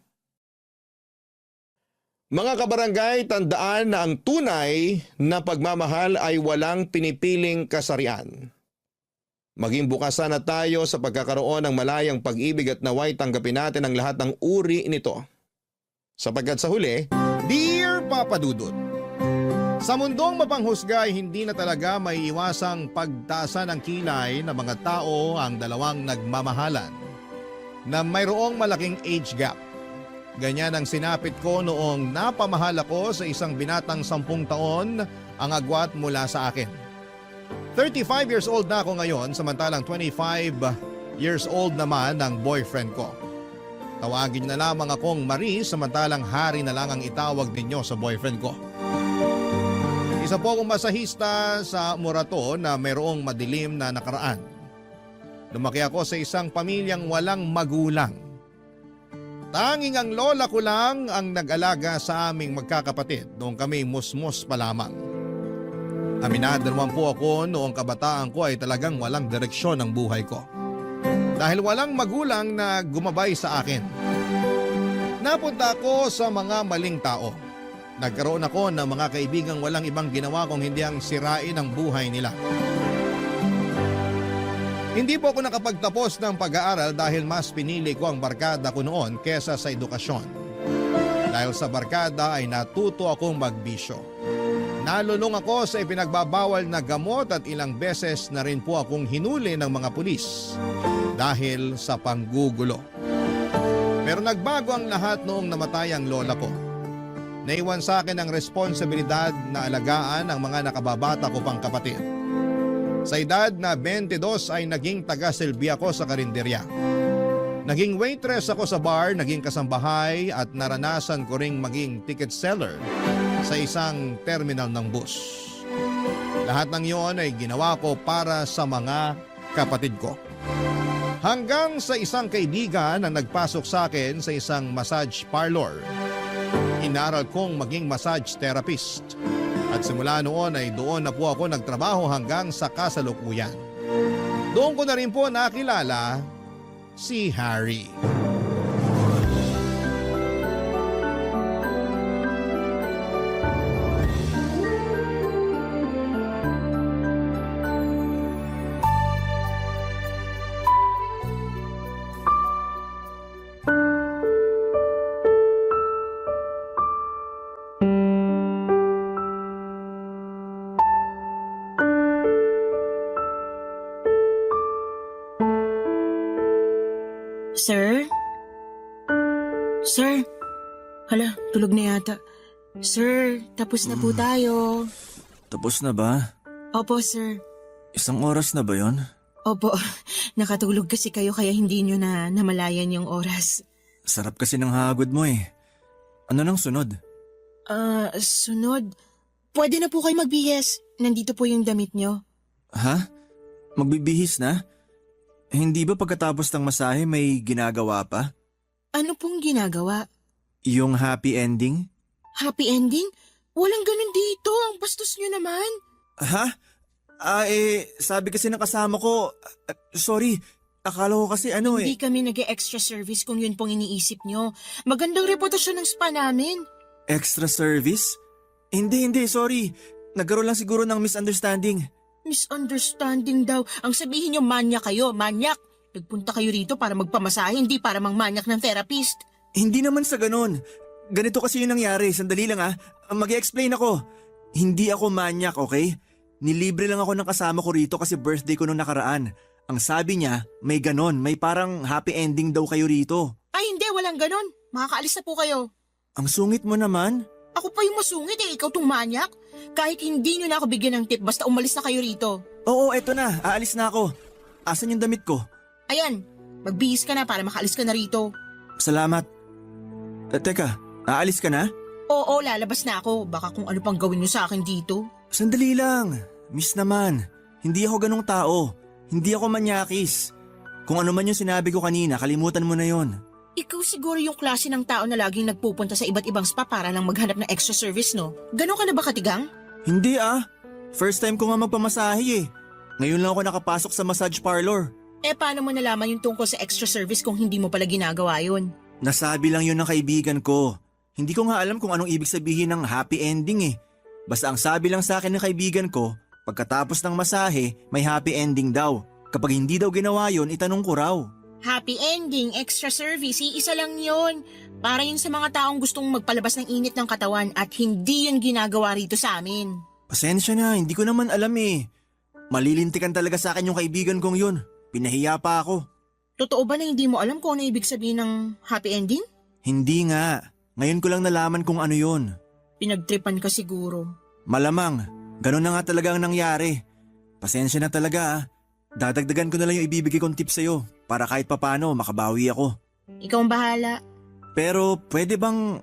Mga kabarangay, tandaan na ang tunay na pagmamahal ay walang pinipiling kasarian. Maging bukas sana tayo sa pagkakaroon ng malayang pag-ibig at naway tanggapin natin ang lahat ng uri nito. Sapagkat sa huli, Dear Papa Dudut, sa mundong mapanghusga ay hindi na talaga may iwasang pagtaasan ng kilay ng mga tao ang dalawang nagmamahalan na mayroong malaking age gap. Ganyan ang sinapit ko noong napamahal ako sa isang binatang 10 taon ang agwat mula sa akin. 35 years old na ako ngayon, samantalang 25 years old naman ang boyfriend ko. Tawagin na lamang akong Marie, samantalang Hari na lang ang itawag ninyo sa boyfriend ko. Isa po akong masahista sa Morato na mayroong madilim na nakaraan. Lumaki ako sa isang pamilyang walang magulang. Tanging ang lola ko lang ang nag-alaga sa aming magkakapatid noong kami musmos pa lamang. Aminado naman po ako noong kabataan ko ay talagang walang direksyon ang buhay ko. Dahil walang magulang na gumabay sa akin. Napunta ako sa mga maling tao. Nagkaroon ako ng mga kaibigang walang ibang ginawa kung hindi ang sirain ang buhay nila. Hindi po ako nakapagtapos ng pag-aaral dahil mas pinili ko ang barkada ko noon kesa sa edukasyon. Dahil sa barkada ay natuto akong magbisyo. Nalulong ako sa ipinagbabawal na gamot at ilang beses na rin po akong hinuli ng mga pulis dahil sa panggugulo. Pero nagbago ang lahat noong namatay ang lola ko. Naiwan sa akin ang responsibilidad na alagaan ang mga nakababata ko pang kapatid. Sa edad na 22 ay naging taga-silbi ako sa karinderya. Naging waitress ako sa bar, naging kasambahay at naranasan ko ring maging ticket seller sa isang terminal ng bus. Lahat ng iyon ay ginawa ko para sa mga kapatid ko. Hanggang sa isang kaibigan na nagpasok sa akin sa isang massage parlor. Inaral kong maging massage therapist. At simula noon ay doon na po ako nagtrabaho hanggang sa kasalukuyan. Doon ko na rin po nakilala si Harry. Sir? Sir? Hala, tulog na yata. Sir, tapos na po tayo. Tapos na ba? Opo, sir. 1 oras na ba yon? Opo, nakatulog kasi kayo kaya hindi nyo na namalayan yung oras. Sarap kasi ng hagod mo eh. Ano nang sunod? Sunod. Pwede na po kayo magbihis. Nandito po yung damit nyo. Ha? Magbibihis na? Hindi ba pagkatapos ng masahe may ginagawa pa? Ano pong ginagawa? Yung happy ending? Happy ending? Walang ganun dito. Ang bastos nyo naman. Ha? Sabi kasi ng kasama ko, sorry, akala ko kasi Hindi kami nag-extra service kung yun pong iniisip nyo. Magandang reputasyon ng spa namin. Extra service? Hindi, sorry. Nagkaroon lang siguro ng misunderstanding. Misunderstanding daw. Ang sabihin nyo, manyak kayo, manyak. Nagpunta kayo rito para magpamasahe, hindi para mangmanyak ng therapist. Hindi naman sa ganun. Ganito kasi yung nangyari. Sandali lang Mag-i-explain ako. Hindi ako manyak, okay? Nilibre lang ako ng kasama ko rito kasi birthday ko nung nakaraan. Ang sabi niya, may ganon. May parang happy ending daw kayo rito. Ay hindi, walang ganon. Makakaalis na po kayo. Ang sungit mo naman. Ako pa yung masungit ikaw tong manyak. Kahit hindi nyo na ako bigyan ng tip, basta umalis na kayo rito. Oo, eto na. Aalis na ako. Asan yung damit ko? Ayan, magbihis ka na para makaalis ka na rito. Salamat. Teka, aalis ka na? Oo, lalabas na ako. Baka kung ano pang gawin nyo sa akin dito. Sandali lang. Miss naman. Hindi ako ganong tao. Hindi ako manyakis. Kung ano man yung sinabi ko kanina, kalimutan mo na yon. Ikaw siguro yung klase ng tao na laging nagpupunta sa iba't ibang spa para lang maghanap ng extra service, no? Ganon ka na ba katigang? Hindi First time ko nga magpamasahe eh. Ngayon lang ako nakapasok sa massage parlor. Paano mo nalaman yung tungkol sa extra service kung hindi mo pala ginagawa yun? Nasabi lang yun ng kaibigan ko. Hindi ko nga alam kung anong ibig sabihin ng happy ending eh. Basta ang sabi lang sa akin ng kaibigan ko, pagkatapos ng masahe, may happy ending daw. Kapag hindi daw ginawa yun, itanong ko raw. Happy ending, extra service, iisa lang yon. Para yun sa mga taong gustong magpalabas ng init ng katawan at hindi yun ginagawa rito sa amin. Pasensya na, hindi ko naman alam eh. Malilintikan talaga sa akin yung kaibigan kong yun. Pinahiya pa ako. Totoo ba na hindi mo alam kung ano ibig sabihin ng happy ending? Hindi nga. Ngayon ko lang nalaman kung ano yun. Pinagtripan ka siguro. Malamang, ganun na nga talaga ang nangyari. Pasensya na talaga Dadagdagan ko na lang yung ibibigay kong tips sa'yo para kahit papano makabawi ako. Ikaw ang bahala. Pero pwede bang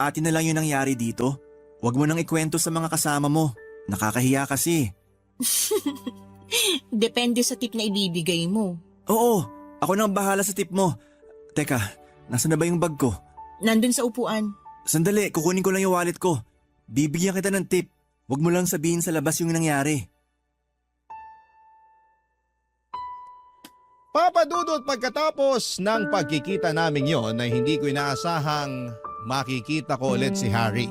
atin na lang yung nangyari dito? Huwag mo nang ikwento sa mga kasama mo. Nakakahiya kasi. Depende sa tip na ibibigay mo. Oo, ako nang bahala sa tip mo. Teka, nasa na ba yung bag ko? Nandun sa upuan. Sandali, kukunin ko lang yung wallet ko. Bibigyan kita ng tip. Huwag mo lang sabihin sa labas yung nangyari. Papadudot pagkatapos ng pagkikita namin yon ay hindi ko inaasahang makikita ko ulit si Harry.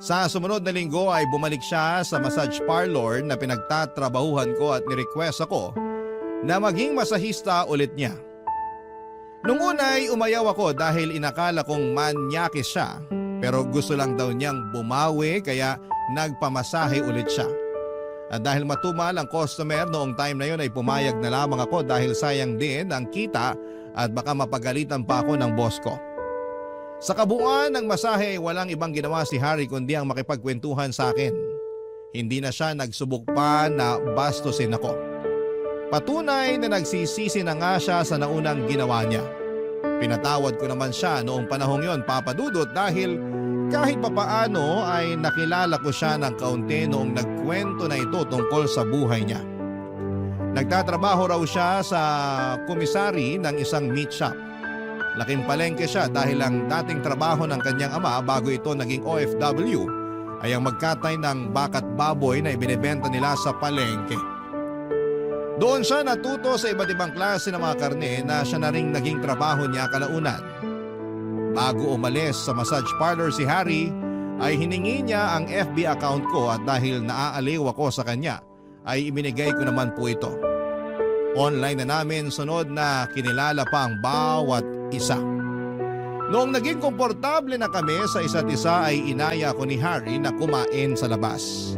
Sa sumunod na linggo ay bumalik siya sa massage parlor na pinagtatrabahuhan ko at nirequest ako na maging masahista ulit niya. Nung una ay umayaw ako dahil inakala kong manyakis siya pero gusto lang daw niyang bumawi kaya nagpamasahe ulit siya. At dahil matumal ang customer noong time na yon ay pumayag na lamang ako dahil sayang din ang kita at baka mapagalitan pa ako ng boss ko. Sa kabuuan ng masahe ay walang ibang ginawa si Harry kundi ang makipagkwentuhan sa akin. Hindi na siya nagsubok pa na bastusin ako. Patunay na nagsisisi na nga siya sa naunang ginawa niya. Pinatawad ko naman siya noong panahong yon, Papa Dudut, dahil kahit papaano ay nakilala ko siya ng kaunti noong nagkwento na ito tungkol sa buhay niya. Nagtatrabaho raw siya sa komisari ng isang meat shop. Laking palengke siya dahil ang dating trabaho ng kanyang ama bago ito naging OFW ay ang magkatay ng bakat baboy na ibinebenta nila sa palengke. Doon siya natuto sa iba't ibang klase ng mga karne na siya na ring naging trabaho niya kalaunan. Bago umalis sa massage parlor si Harry ay hiningi niya ang FB account ko at dahil naaaliw ako sa kanya ay ibinigay ko naman po ito. Online na namin sunod na kinilala pa ang bawat isa. Noong naging komportable na kami sa isa't isa ay inaya ko ni Harry na kumain sa labas.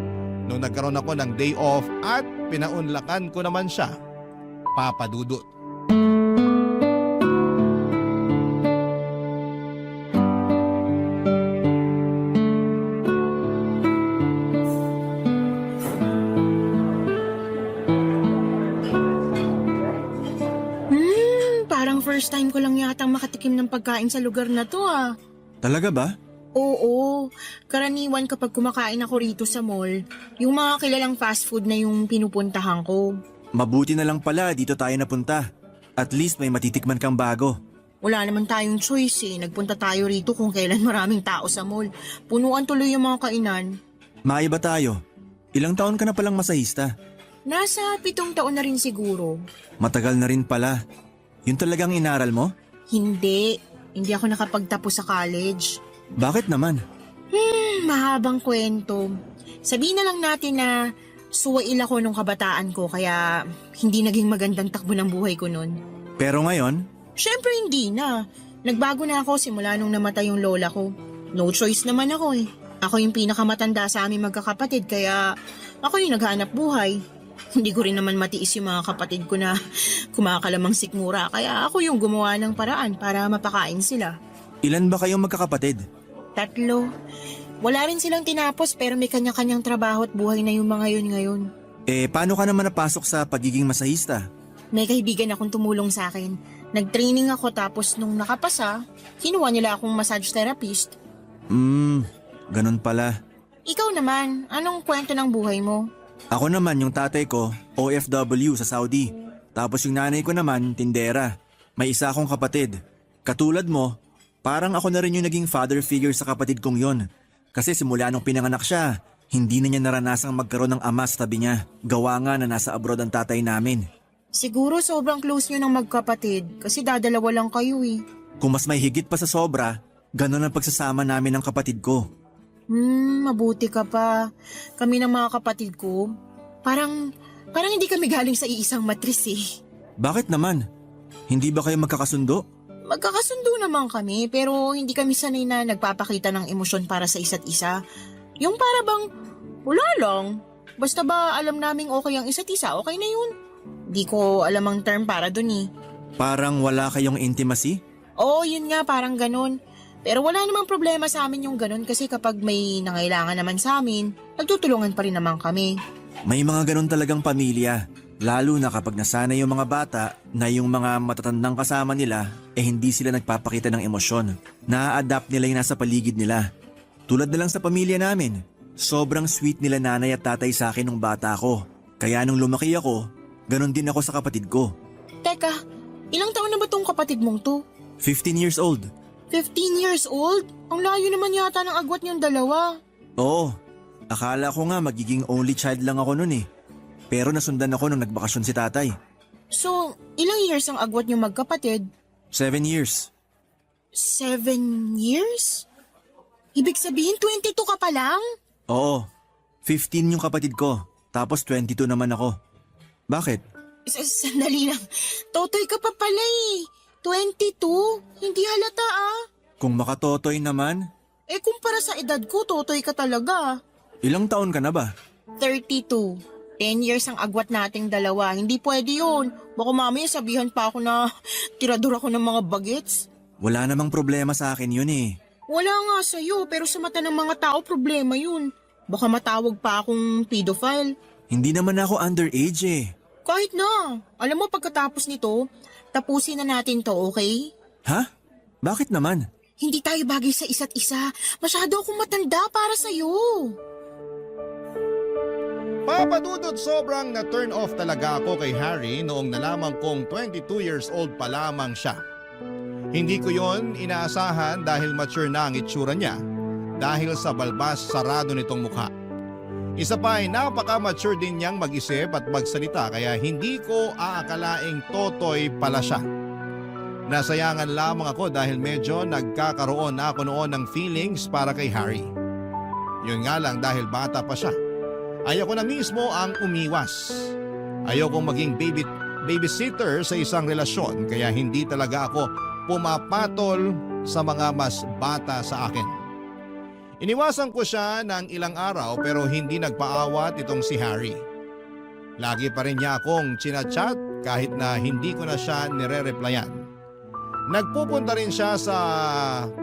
Noong nagkaroon ako ng day off at pinaunlakan ko naman siya, Papa Dudut. yatang makatikim ng pagkain sa lugar na to ah. Talaga ba? Oo, karaniwan kapag kumakain ako rito sa mall, yung mga kilalang fast food na yung pinupuntahan ko. Mabuti na lang pala dito tayo napunta. At least may matitikman kang bago. Wala naman tayong choice eh. Nagpunta tayo rito kung kailan maraming tao sa mall. Punuan tuloy yung mga kainan. Maiba tayo. Ilang taon ka na palang masahista? Nasa 7 taon na rin siguro. Matagal na rin pala. Yun talagang inaral mo? Hindi. Hindi ako nakapagtapos sa college. Bakit naman? Mahabang kwento. Sabihin na lang natin na suwail ako nung kabataan ko kaya hindi naging magandang takbo ng buhay ko nun. Pero ngayon, Syempre hindi na. Nagbago na ako simula nung namatay yung lola ko. No choice naman ako eh. Ako yung pinakamatanda sa aming magkakapatid kaya ako yung naghanap buhay. Hindi ko rin naman matiis yung mga kapatid ko na kumakalamang sikmura kaya ako yung gumawa ng paraan para mapakain sila. ilan ba kayong magkakapatid? 3. Wala rin silang tinapos pero may kanya-kanyang trabaho at buhay na yung mga yun ngayon. Paano ka naman napasok sa pagiging masahista? May kaibigan akong tumulong sa akin. Nag-training ako tapos nung nakapasa, kinuha nila akong massage therapist. Ganun pala. Ikaw naman, anong kwento ng buhay mo? Ako naman yung tatay ko, OFW sa Saudi. Tapos yung nanay ko naman, tindera. May isa akong kapatid. Katulad mo, parang ako na rin yung naging father figure sa kapatid kong yon. Kasi simula nung pinanganak siya, hindi na niya naranasang magkaroon ng ama sa tabi niya. Gawa nga na nasa abroad ang tatay namin. Siguro sobrang close nyo ng magkapatid kasi dadalawa lang kayo eh. Kung mas may higit pa sa sobra, ganun ang pagsasama namin ng kapatid ko. Mabuti ka pa. Kami ng mga kapatid ko, parang hindi kami galing sa iisang matris eh. Bakit naman? Hindi ba kayo magkakasundo? Magkakasundo naman kami pero hindi kami sanay na nagpapakita ng emosyon para sa isa't isa. Yung para bang, wala lang. Basta ba alam naming okay ang isa't isa, okay na yun. Di ko alam ang term para dun eh. Parang wala kayong intimacy? Oo, yun nga, parang ganun. Pero wala namang problema sa amin yung ganun kasi kapag may nangailangan naman sa amin, nagtutulungan pa rin naman kami. May mga ganun talagang pamilya. Lalo na kapag nasanay yung mga bata na yung mga matatandang kasama nila hindi sila nagpapakita ng emosyon. Na-adapt nila yung nasa paligid nila. Tulad na lang sa pamilya namin. Sobrang sweet nila nanay at tatay sa akin nung bata ako. Kaya nung lumaki ako, ganun din ako sa kapatid ko. Teka, ilang taon na ba tong kapatid mong to? 15 years old. 15 years old? Ang layo naman yata ng agwat niyong dalawa. Oo, akala ko nga magiging only child lang ako nun eh. Pero nasundan ako nung nagbakasyon si tatay. So, ilang years ang agwat niyong magkapatid? 7 years. 7 years? Ibig sabihin 22 ka pa lang? Oo, 15 yung kapatid ko. Tapos 22 naman ako. Bakit? Sandali lang. Totoy ka pa pala eh. 22? Hindi halata ah. Kung makatotoy naman, Kumpara sa edad ko, totoy ka talaga. ilang taon ka na ba? 32. 10 years ang agwat nating dalawa. Hindi pwede yun. Baka mamaya sabihan pa ako na tirador ako ng mga bagets. Wala namang problema sa akin yun eh. Wala nga sa'yo, pero sa mata ng mga tao, problema yun. Baka matawag pa akong pedophile. Hindi naman ako underage eh. Kahit na. Alam mo, pagkatapos nito, tapusin na natin to, okay? Ha? Bakit naman? Hindi tayo bagay sa isa't isa. Masyado akong matanda para sa'yo. Papadudot, sobrang na-turn off talaga ako kay Harry noong nalaman kong 22 years old pa lamang siya. Hindi ko yon inaasahan dahil mature na ang itsura niya dahil sa balbas sarado nitong mukha. Isa pa ay napaka-mature din niyang mag-isip at magsalita kaya hindi ko aakalaing totoy pala siya. Nasayangan lamang ako dahil medyo nagkakaroon na ako noon ng feelings para kay Harry. Yun nga lang dahil bata pa siya. Ayoko na mismo ang umiwas. Ayokong maging babysitter sa isang relasyon kaya hindi talaga ako pumapatol sa mga mas bata sa akin. Iniwasan ko siya ng ilang araw pero hindi nagpaawat itong si Harry. Lagi pa rin niya akong chinachat kahit na hindi ko na siya nire-replyan. Nagpupunta rin siya sa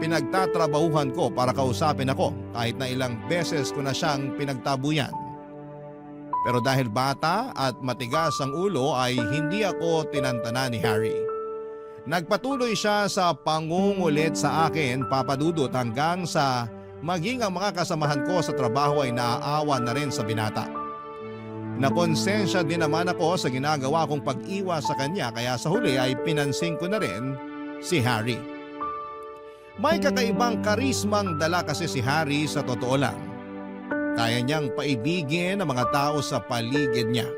pinagtatrabahuhan ko para kausapin ako kahit na ilang beses ko na siyang pinagtabuyan. Pero dahil bata at matigas ang ulo ay hindi ako tinantana ni Harry. Nagpatuloy siya sa pangungulit sa akin, Papa Dudut, hanggang sa maging ang mga kasamahan ko sa trabaho ay naaawa na rin sa binata. Nakonsensya din naman ako sa ginagawa kong pag-iwas sa kanya kaya sa huli ay pinansin ko na rin si Harry. May kakaibang karismang dala kasi si Harry sa totoo lang. Kaya niyang paibigin ang mga tao sa paligid niya.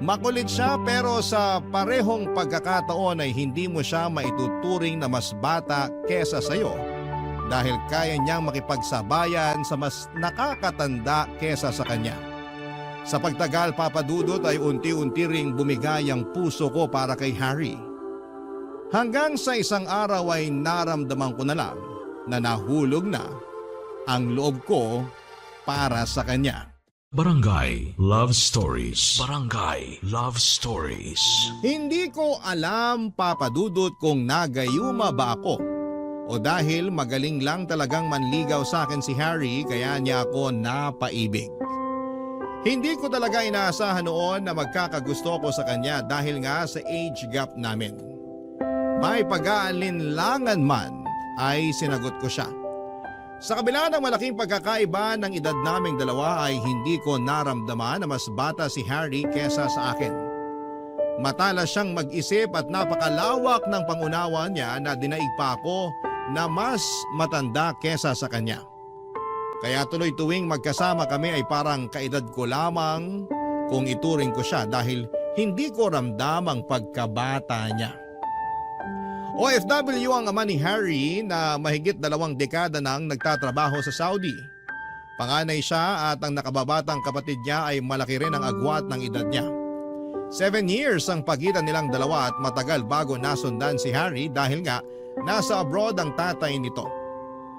Makulit siya pero sa parehong pagkakataon ay hindi mo siya maituturing na mas bata kesa sa'yo dahil kaya niyang makipagsabayan sa mas nakakatanda kesa sa kanya. Sa pagtagal, Papa Dudut, ay unti-unti ring bumigay ang puso ko para kay Harry. Hanggang sa isang araw ay naramdaman ko na lang na nahulog na ang loob ko para sa kanya. Barangay Love Stories. Barangay Love Stories. Hindi ko alam, Papa Dudut, kung nagayuma ba ako o dahil magaling lang talagang manligaw sa akin si Harry kaya niya ako napaibig. Hindi ko talaga inaasahan noon na magkakagusto ko sa kanya dahil nga sa age gap namin. May pag-aalinlangan man ay sinagot ko siya. Sa kabila ng malaking pagkakaiba ng edad naming dalawa ay hindi ko naramdaman na mas bata si Harry kesa sa akin. Matalas siyang mag-isip at napakalawak ng pangunawa niya na dinaig pa ako na mas matanda kesa sa kanya. Kaya tuloy tuwing magkasama kami ay parang kaedad ko lamang kung ituring ko siya dahil hindi ko ramdam ang pagkabata niya. OFW ang ama ni Harry na mahigit 2 dekada nang nagtatrabaho sa Saudi. Panganay siya at ang nakababatang kapatid niya ay malaki rin ang agwat ng edad niya. 7 years ang pagitan nilang dalawa at matagal bago nasundan si Harry dahil nga nasa abroad ang tatay nito.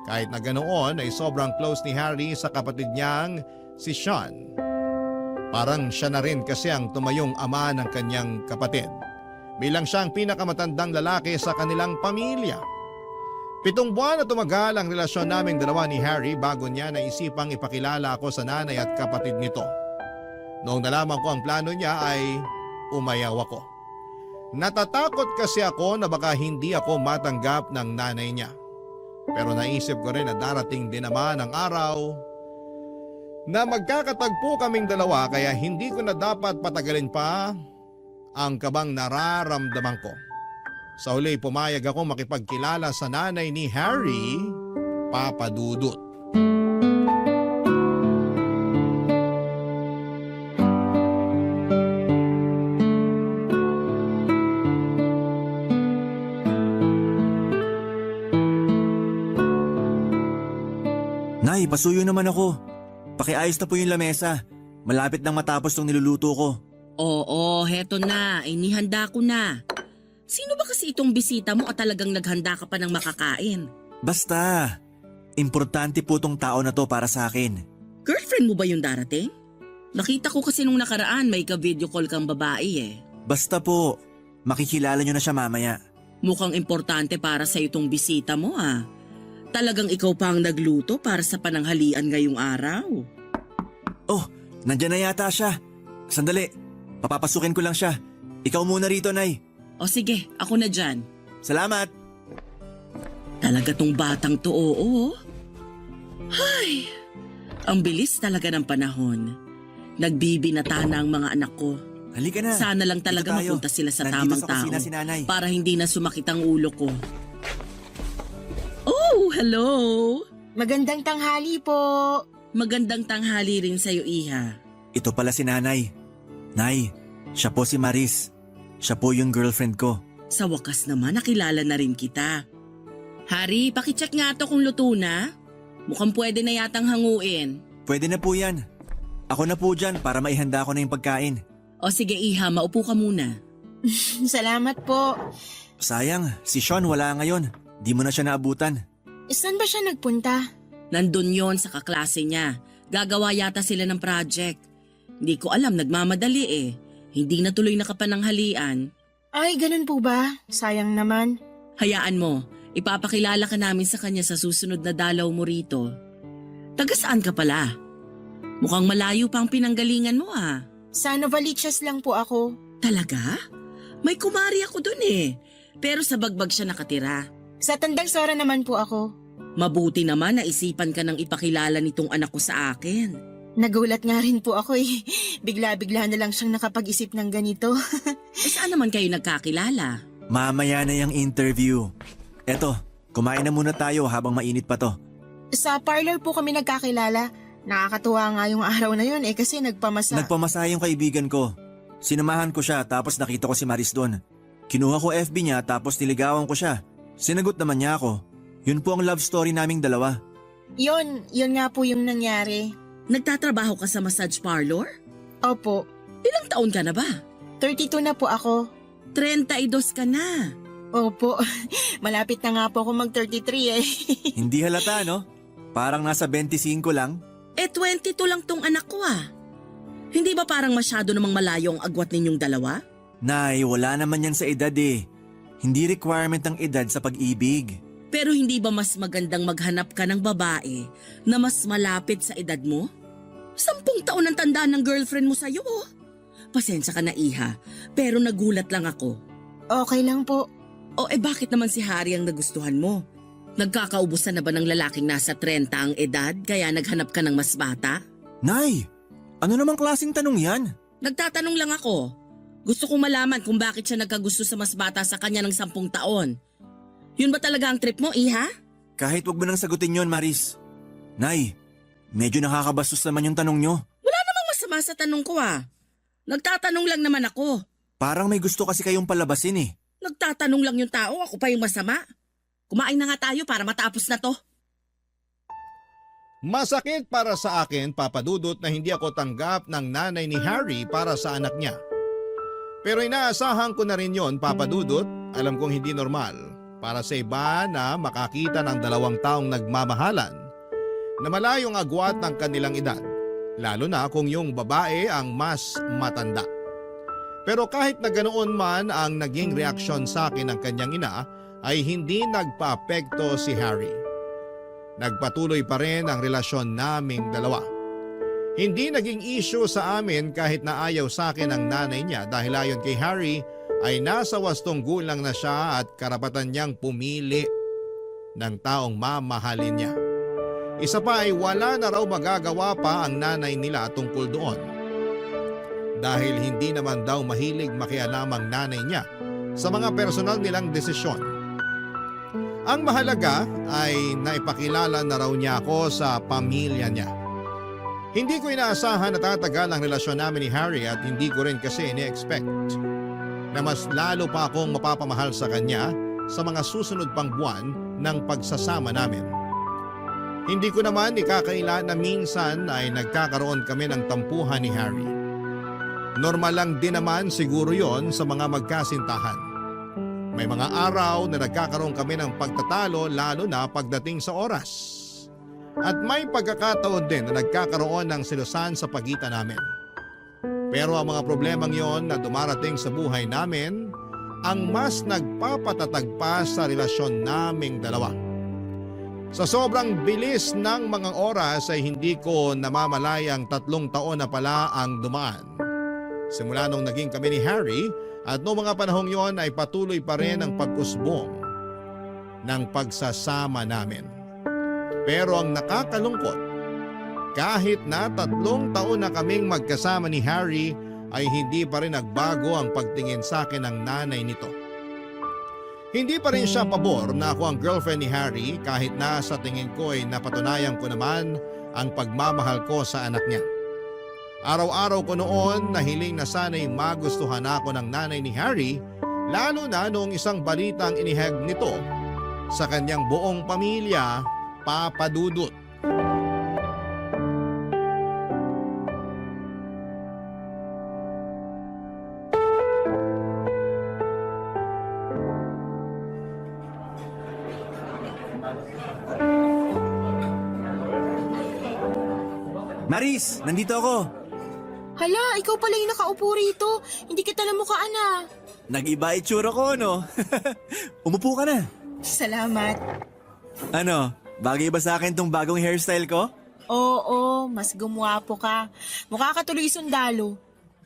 Kahit na ganoon ay sobrang close ni Harry sa kapatid niyang si Sean. Parang siya na rin kasi ang tumayong ama ng kanyang kapatid. Bilang siyang pinakamatandang lalaki sa kanilang pamilya. 7 buwan na tumagal ang relasyon naming dalawa ni Harry bago niya naisipang ipakilala ako sa nanay at kapatid nito. Noong nalaman ko ang plano niya ay umayaw ako. Natatakot kasi ako na baka hindi ako matanggap ng nanay niya. Pero naisip ko rin na darating din naman ang araw na magkakatagpo kaming dalawa kaya hindi ko na dapat patagalin pa ang kabang nararamdaman ko. Sa huli pumayag ako makipagkilala sa nanay ni Harry, Papa Dudut. Nay, pasuyo naman ako. Pakiayos na po yung lamesa. Malapit nang matapos tong niluluto ko. Oo, heto na. Inihanda ko na. Sino ba kasi itong bisita mo at talagang naghanda ka pa ng makakain? Basta, importante po tong tao na to para sa akin. Girlfriend mo ba yung darating? Nakita ko kasi nung nakaraan may ka-video call kang babae eh. Basta po, makikilala nyo na siya mamaya. Mukhang importante para sa itong bisita mo ah. Talagang ikaw pa ang nagluto para sa pananghalian ngayong araw. Oh, nandyan na yata siya. Sandali, papapasukin ko lang siya. Ikaw muna rito, Nay. O sige, ako na dyan. Salamat. Talaga tong batang to, oo. Hay, ang bilis talaga ng panahon. Nagbibinata na ang mga anak ko. Halika na. Sana lang talaga Dito tayo. mapunta sila sa Nandito tamang sa kusina tao si Nanay. para hindi na sumakit ang ulo ko. Oh, hello! Magandang tanghali po. Magandang tanghali rin sa'yo, Iha. Ito pala si Nanay. Nay, siya po si Maris. Siya po yung girlfriend ko. Sa wakas naman, nakilala na rin kita. Hari, pakicheck nga to kung luto na. Mukhang pwede na yatang hanguin. Pwede na po yan. Ako na po dyan para maihanda ko na yung pagkain. O sige, Iha, maupo ka muna. Salamat po. Sayang, si Sean wala ngayon. Di mo na siya naabutan. Saan ba siya nagpunta? Nandun yon sa kaklase niya. Gagawa yata sila ng project. Hindi ko alam, nagmamadali eh. Hindi na tuloy nakapananghalian. Ay, ganun po ba? Sayang naman. Hayaan mo, ipapakilala ka namin sa kanya sa susunod na dalaw mo rito. Taga saan ka pala? Mukhang malayo pa ang pinanggalingan mo ah. Sa Novaliches lang po ako. Talaga? May kumari ako dun eh. Pero sa bagbag siya nakatira. Sa Tandang Sora naman po ako. Mabuti naman na isipan ka ng ipakilala nitong anak ko sa akin. Nagulat nga rin po ako eh. Bigla-bigla na lang siyang nakapag-isip ng ganito. Saan naman kayo nagkakilala? Mamaya na yung interview. Eto, kumain na muna tayo habang mainit pa to. Sa parlor po kami nagkakilala. Nakakatuwa nga yung araw na yun kasi nagpamasa. Nagpamasa yung kaibigan ko. Sinamahan ko siya tapos nakita ko si Maris doon. Kinuha ko FB niya tapos niligawan ko siya. Sinagot naman niya ako. Yun po ang love story naming dalawa. Yun nga po yung nangyari. Nagtatrabaho ka sa massage parlor? Opo, Ilang taon ka na ba? 32 na po ako. 32 ka na. Opo, malapit na nga po ako mag-33 eh. Hindi halata, no? Parang nasa 25 lang. 22 lang tong anak ko ah. Hindi ba parang masyado namang malayo ang agwat ninyong dalawa? Nay, wala naman yan sa edad eh. Hindi requirement ang edad sa pag-ibig. Pero hindi ba mas magandang maghanap ka ng babae na mas malapit sa edad mo? 10 taon ang tandaan ng girlfriend mo sa'yo oh. Pasensya ka na iha, pero nagulat lang ako. Okay lang po. O bakit naman si Harry ang nagustuhan mo? Nagkakaubusan na ba ng lalaking nasa 30 ang edad kaya naghanap ka ng mas bata? Nay, ano namang klaseng tanong yan? Nagtatanong lang ako. Gusto kong malaman kung bakit siya nagkagusto sa mas bata sa kanya ng 10 taon. Yun ba talaga ang trip mo, iha? Kahit wag mo nang sagutin yon, Maris. Nay, medyo nakakabastos naman yung tanong nyo. Wala namang masama sa tanong ko ah. Nagtatanong lang naman ako. Parang may gusto kasi kayong palabasin eh. Nagtatanong lang yung tao, ako pa yung masama. Kumain na nga tayo para matapos na to. Masakit para sa akin, Papa Dudut, na hindi ako tanggap ng nanay ni Harry para sa anak niya. Pero inaasahan ko na rin yon, Papa Dudut. Alam kong hindi normal para sa iba na makakita ng 2 taong nagmamahalan na malayong agwat ng kanilang edad, lalo na kung yung babae ang mas matanda. Pero kahit na ganoon man ang naging reaksyon sa akin ng kanyang ina, ay hindi nagpaapekto si Harry. Nagpatuloy pa rin ang relasyon naming dalawa. Hindi naging issue sa amin kahit na ayaw sa akin ang nanay niya dahil ayon kay Harry ay nasa 8 gulang na siya at karapatan niyang pumili ng taong mamahalin niya. Isa pa ay wala na raw magagawa pa ang nanay nila tungkol doon. Dahil hindi naman daw mahilig makialam ang nanay niya sa mga personal nilang desisyon. Ang mahalaga ay naipakilala na raw niya ako sa pamilya niya. Hindi ko inaasahan na tatagal ang relasyon namin ni Harry at hindi ko rin kasi ini-expect na mas lalo pa akong mapapamahal sa kanya sa mga susunod pang buwan ng pagsasama namin. Hindi ko naman ikakaila na minsan ay nagkakaroon kami ng tampuhan ni Harry. Normal lang din naman siguro yon sa mga magkasintahan. May mga araw na nagkakaroon kami ng pagtatalo lalo na pagdating sa oras. At may pagkakataon din na nagkakaroon ng selosan sa pagitan namin. Pero ang mga problemang yon na dumarating sa buhay namin ang mas nagpapatatag pa sa relasyon naming dalawa. Sa sobrang bilis ng mga oras ay hindi ko namamalayang 3 taon na pala ang dumaan. Simula nung naging kami ni Harry at noong mga panahong yon ay patuloy pa rin ang pag-usbong ng pagsasama namin. Pero ang nakakalungkot, kahit na 3 taon na kaming magkasama ni Harry ay hindi pa rin nagbago ang pagtingin sa akin ng nanay nito. Hindi pa rin siya pabor na ako ang girlfriend ni Harry kahit na sa tingin ko ay napatunayan ko naman ang pagmamahal ko sa anak niya. Araw-araw ko noon na hiling na sana'y magustuhan ako ng nanay ni Harry, lalo na noong isang balitang inihag nito sa kanyang buong pamilya, Papa Dudut. Maris, nandito ako. Hala, ikaw pala yung nakaupo rito. Hindi kita namukhaan ah. Nag-iba itsura ko, no? Umupo ka na. Salamat. Ano, bagay ba sa akin tong bagong hairstyle ko? Oo, mas gumwapo ka. Mukha ka tuloy sundalo.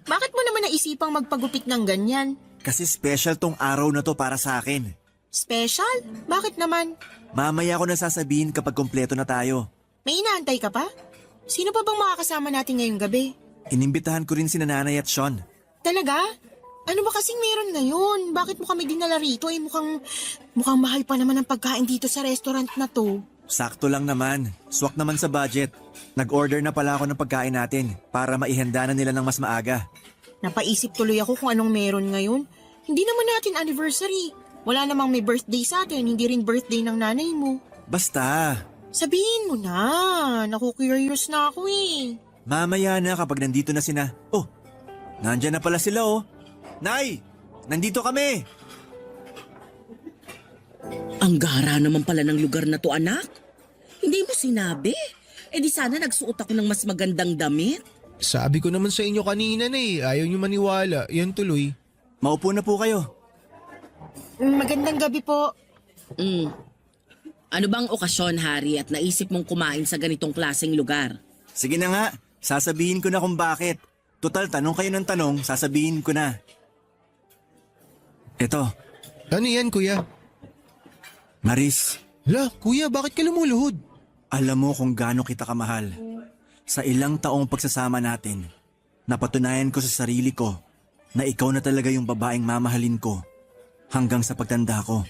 Bakit mo naman naisipang magpagupit ng ganyan? Kasi special tong araw na to para sa akin. Special? Bakit naman? Mamaya ko na sasabihin kapag kompleto na tayo. May inaantay ka pa? Sino pa bang makakasama natin ngayong gabi? Inimbitahan ko rin si Nanay at Sean. Talaga? Ano ba kasing meron ngayon? Bakit mo kami dinala rito? Mukhang mahal pa naman ang pagkain dito sa restaurant na to. Sakto lang naman. Swak naman sa budget. Nag-order na pala ako ng pagkain natin para maihanda na nila ng mas maaga. Napaisip tuloy ako kung anong meron ngayon. Hindi naman natin anniversary. Wala namang may birthday sa atin, hindi rin birthday ng nanay mo. Basta, Sabihin mo na, naku-curious na ako eh. mamaya na kapag nandito na sina. Oh, nandyan na pala sila oh. Nay, nandito kami. Ang gara naman pala ng lugar na to, anak. Hindi mo sinabi. Eh di sana nagsuot ako ng mas magandang damit. Sabi ko naman sa inyo kanina na eh, ayaw nyo maniwala. Yan tuloy. Maupo na po kayo. Magandang gabi po. Ano bang okasyon, Harry, at naisip mong kumain sa ganitong klaseng lugar? Sige na nga, sasabihin ko na kung bakit. Total, tanong kayo ng tanong, sasabihin ko na. Eto, Ano yan kuya? Maris, La, kuya, bakit ka lumuluhod? alam mo kung gaano kita kamahal. Sa ilang taong pagsasama natin, napatunayan ko sa sarili ko na ikaw na talaga yung babaeng mamahalin ko hanggang sa pagtanda ko.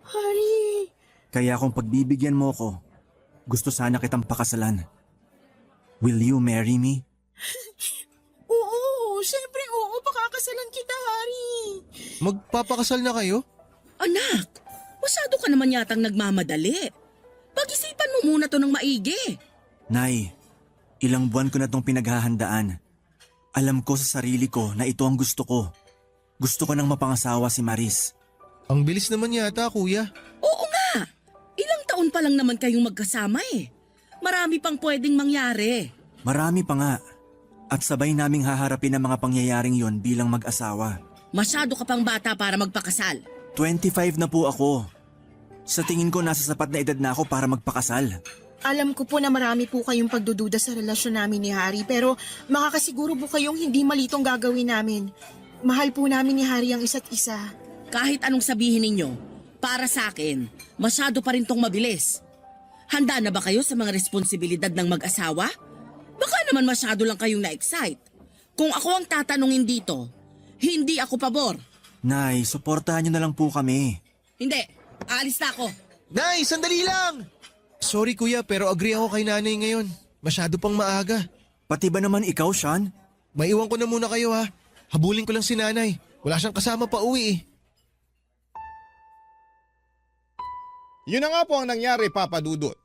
Hari, Kaya kung pagbibigyan mo ko, gusto sana kitang pakasalan. Will you marry me? oo, syempre oo, pakakasalan kita, Hari. Magpapakasal na kayo? Anak, masyado ka naman yatang nagmamadali. Pag-isipan mo muna to ng maigi. Nay, ilang buwan ko na tong pinaghahandaan. Alam ko sa sarili ko na ito ang gusto ko. Gusto ko nang mapangasawa si Maris. Ang bilis naman yata kuya. Oo nga, ilang taon pa lang naman kayong magkasama eh. Marami pang pwedeng mangyari. Marami pa nga. At sabay naming haharapin ang mga pangyayaring yon bilang mag-asawa. Masyado ka pang bata para magpakasal. 25 na po ako. Sa tingin ko nasa sapat na edad na ako para magpakasal. Alam ko po na marami po kayong pagdududa sa relasyon namin ni Hari, pero makakasiguro po kayong hindi malitong gagawin namin. Mahal po namin ni Hari ang isa't isa. Kahit anong sabihin ninyo, para sa akin, masyado pa rin tong mabilis. Handa na ba kayo sa mga responsibilidad ng mag-asawa? Baka naman masyado lang kayong na-excite. Kung ako ang tatanungin dito, hindi ako pabor. Nay, suportahan niyo na lang po kami. Hindi, aalis na ako. Nay, sandali lang! Sorry kuya, pero agree ako kay nanay ngayon. Masyado pang maaga. Pati ba naman ikaw, Sean? Maiwan ko na muna kayo ha. Habulin ko lang si nanay. Wala siyang kasama pa uwi eh. Yun na nga po ang nangyari, Papa Dudut.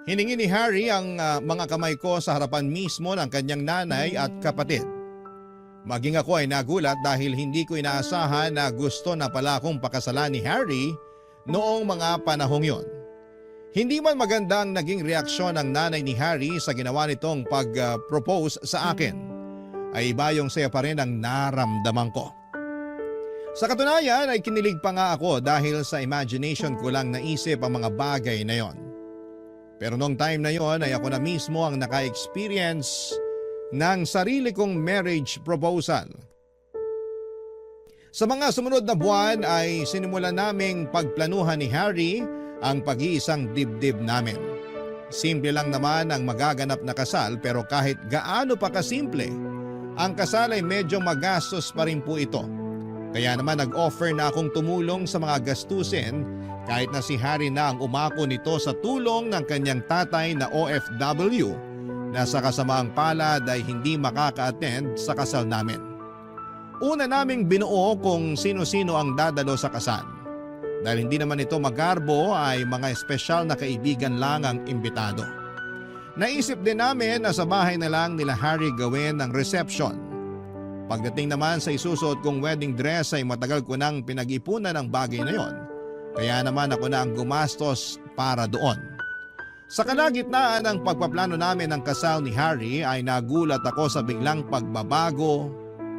Hiningi ni Harry ang mga kamay ko sa harapan mismo ng kanyang nanay at kapatid. Maging ako ay nagulat dahil hindi ko inaasahan na gusto na pala akong pakasalan ni Harry noong mga panahong yon. Hindi man maganda ang naging reaksyon ng nanay ni Harry sa ginawa nitong pag-propose sa akin, ay iba yung saya pa rin ang naramdaman ko. Sa katunayan ay kinilig pa nga ako dahil sa imagination ko lang naisip ang mga bagay na yon. Pero noong time na yon ay ako na mismo ang naka-experience ng sarili kong marriage proposal. Sa mga sumunod na buwan ay sinimulan naming pagplanuhan ni Harry ang pag-iisang dibdib namin. Simple lang naman ang magaganap na kasal, pero kahit gaano pa kasimple, ang kasal ay medyo magastos pa rin po ito. Kaya naman nag-offer na akong tumulong sa mga gastusin kahit na si Harry na ang umako nito sa tulong ng kanyang tatay na OFW na sa kasamaang palad ay hindi makaka-attend sa kasal namin. Una naming binuo kung sino-sino ang dadalo sa kasal. Dahil hindi naman ito magarbo ay mga espesyal na kaibigan lang ang imbitado. Naisip din namin na sa bahay na lang nila Harry gawin ang reception. Pagdating naman sa isusuot kong wedding dress ay matagal ko nang pinag-ipunan ang bagay na yon. Kaya naman ako na ang gumastos para doon. Sa kalagitnaan ng pagpaplano namin ng kasal ni Harry ay nagulat ako sa biglang pagbabago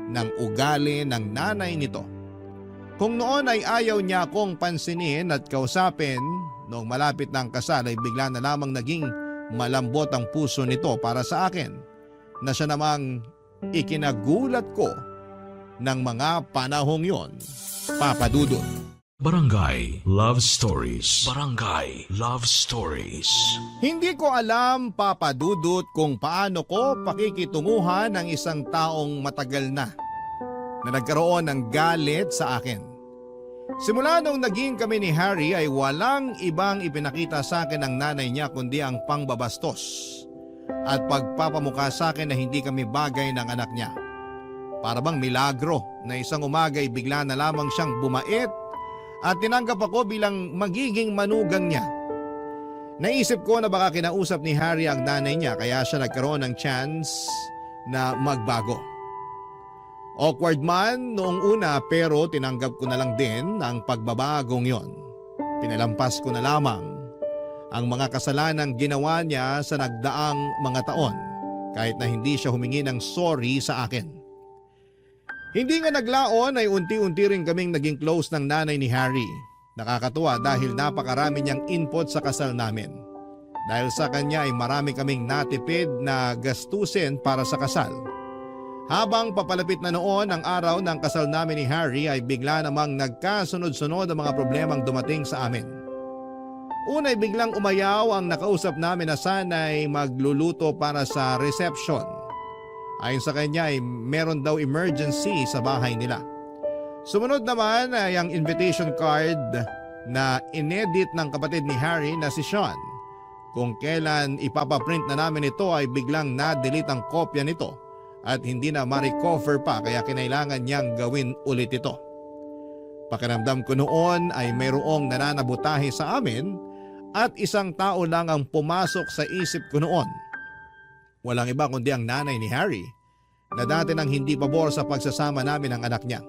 ng ugali ng nanay nito. Kung noon ay ayaw niya akong pansinin at kausapin, noong malapit ng kasal ay bigla na lamang naging malambot ang puso nito para sa akin, na siya namang ikinagulat ko ng mga panahong yon, Papa Dudut. Barangay Love Stories. Barangay Love Stories. Hindi ko alam, Papa Dudut, kung paano ko pakikitunguhan ng isang taong matagal na nagkaroon ng galit sa akin. Simula nung naging kami ni Harry ay walang ibang ipinakita sa akin ng nanay niya kundi ang pangbabastos at pagpapamukha sa akin na hindi kami bagay ng anak niya. Para bang milagro na isang umaga ay bigla na lamang siyang bumait at tinanggap ako bilang magiging manugang niya. Naisip ko na baka kinausap ni Harry ang nanay niya kaya siya nagkaroon ng chance na magbago. Awkward man noong una pero tinanggap ko na lang din ang pagbabagong yon. Pinalampas ko na lamang ang mga kasalanang ginawa niya sa nagdaang mga taon kahit na hindi siya humingi ng sorry sa akin. Hindi nga naglaon ay unti-unti rin kaming naging close ng nanay ni Harry. Nakakatuwa dahil napakarami niyang input sa kasal namin. Dahil sa kanya ay marami kaming natipid na gastusin para sa kasal. Habang papalapit na noon ang araw ng kasal namin ni Harry ay bigla namang nagkasunod-sunod ang mga problemang dumating sa amin. Una ay biglang umayaw ang nakausap namin na sana'y magluluto para sa reception. Ayon sa kanya ay meron daw emergency sa bahay nila. Sumunod naman ay ang invitation card na inedit ng kapatid ni Harry na si Sean. Kung kailan ipapaprint na namin ito ay biglang na-delete ang kopya nito at hindi na ma-recover pa kaya kinailangan niyang gawin ulit ito. Pakiramdam ko noon ay mayroong nananabutahe sa amin at isang tao lang ang pumasok sa isip ko noon. Walang iba kundi ang nanay ni Harry na dati nang hindi pabor sa pagsasama namin ng anak niya.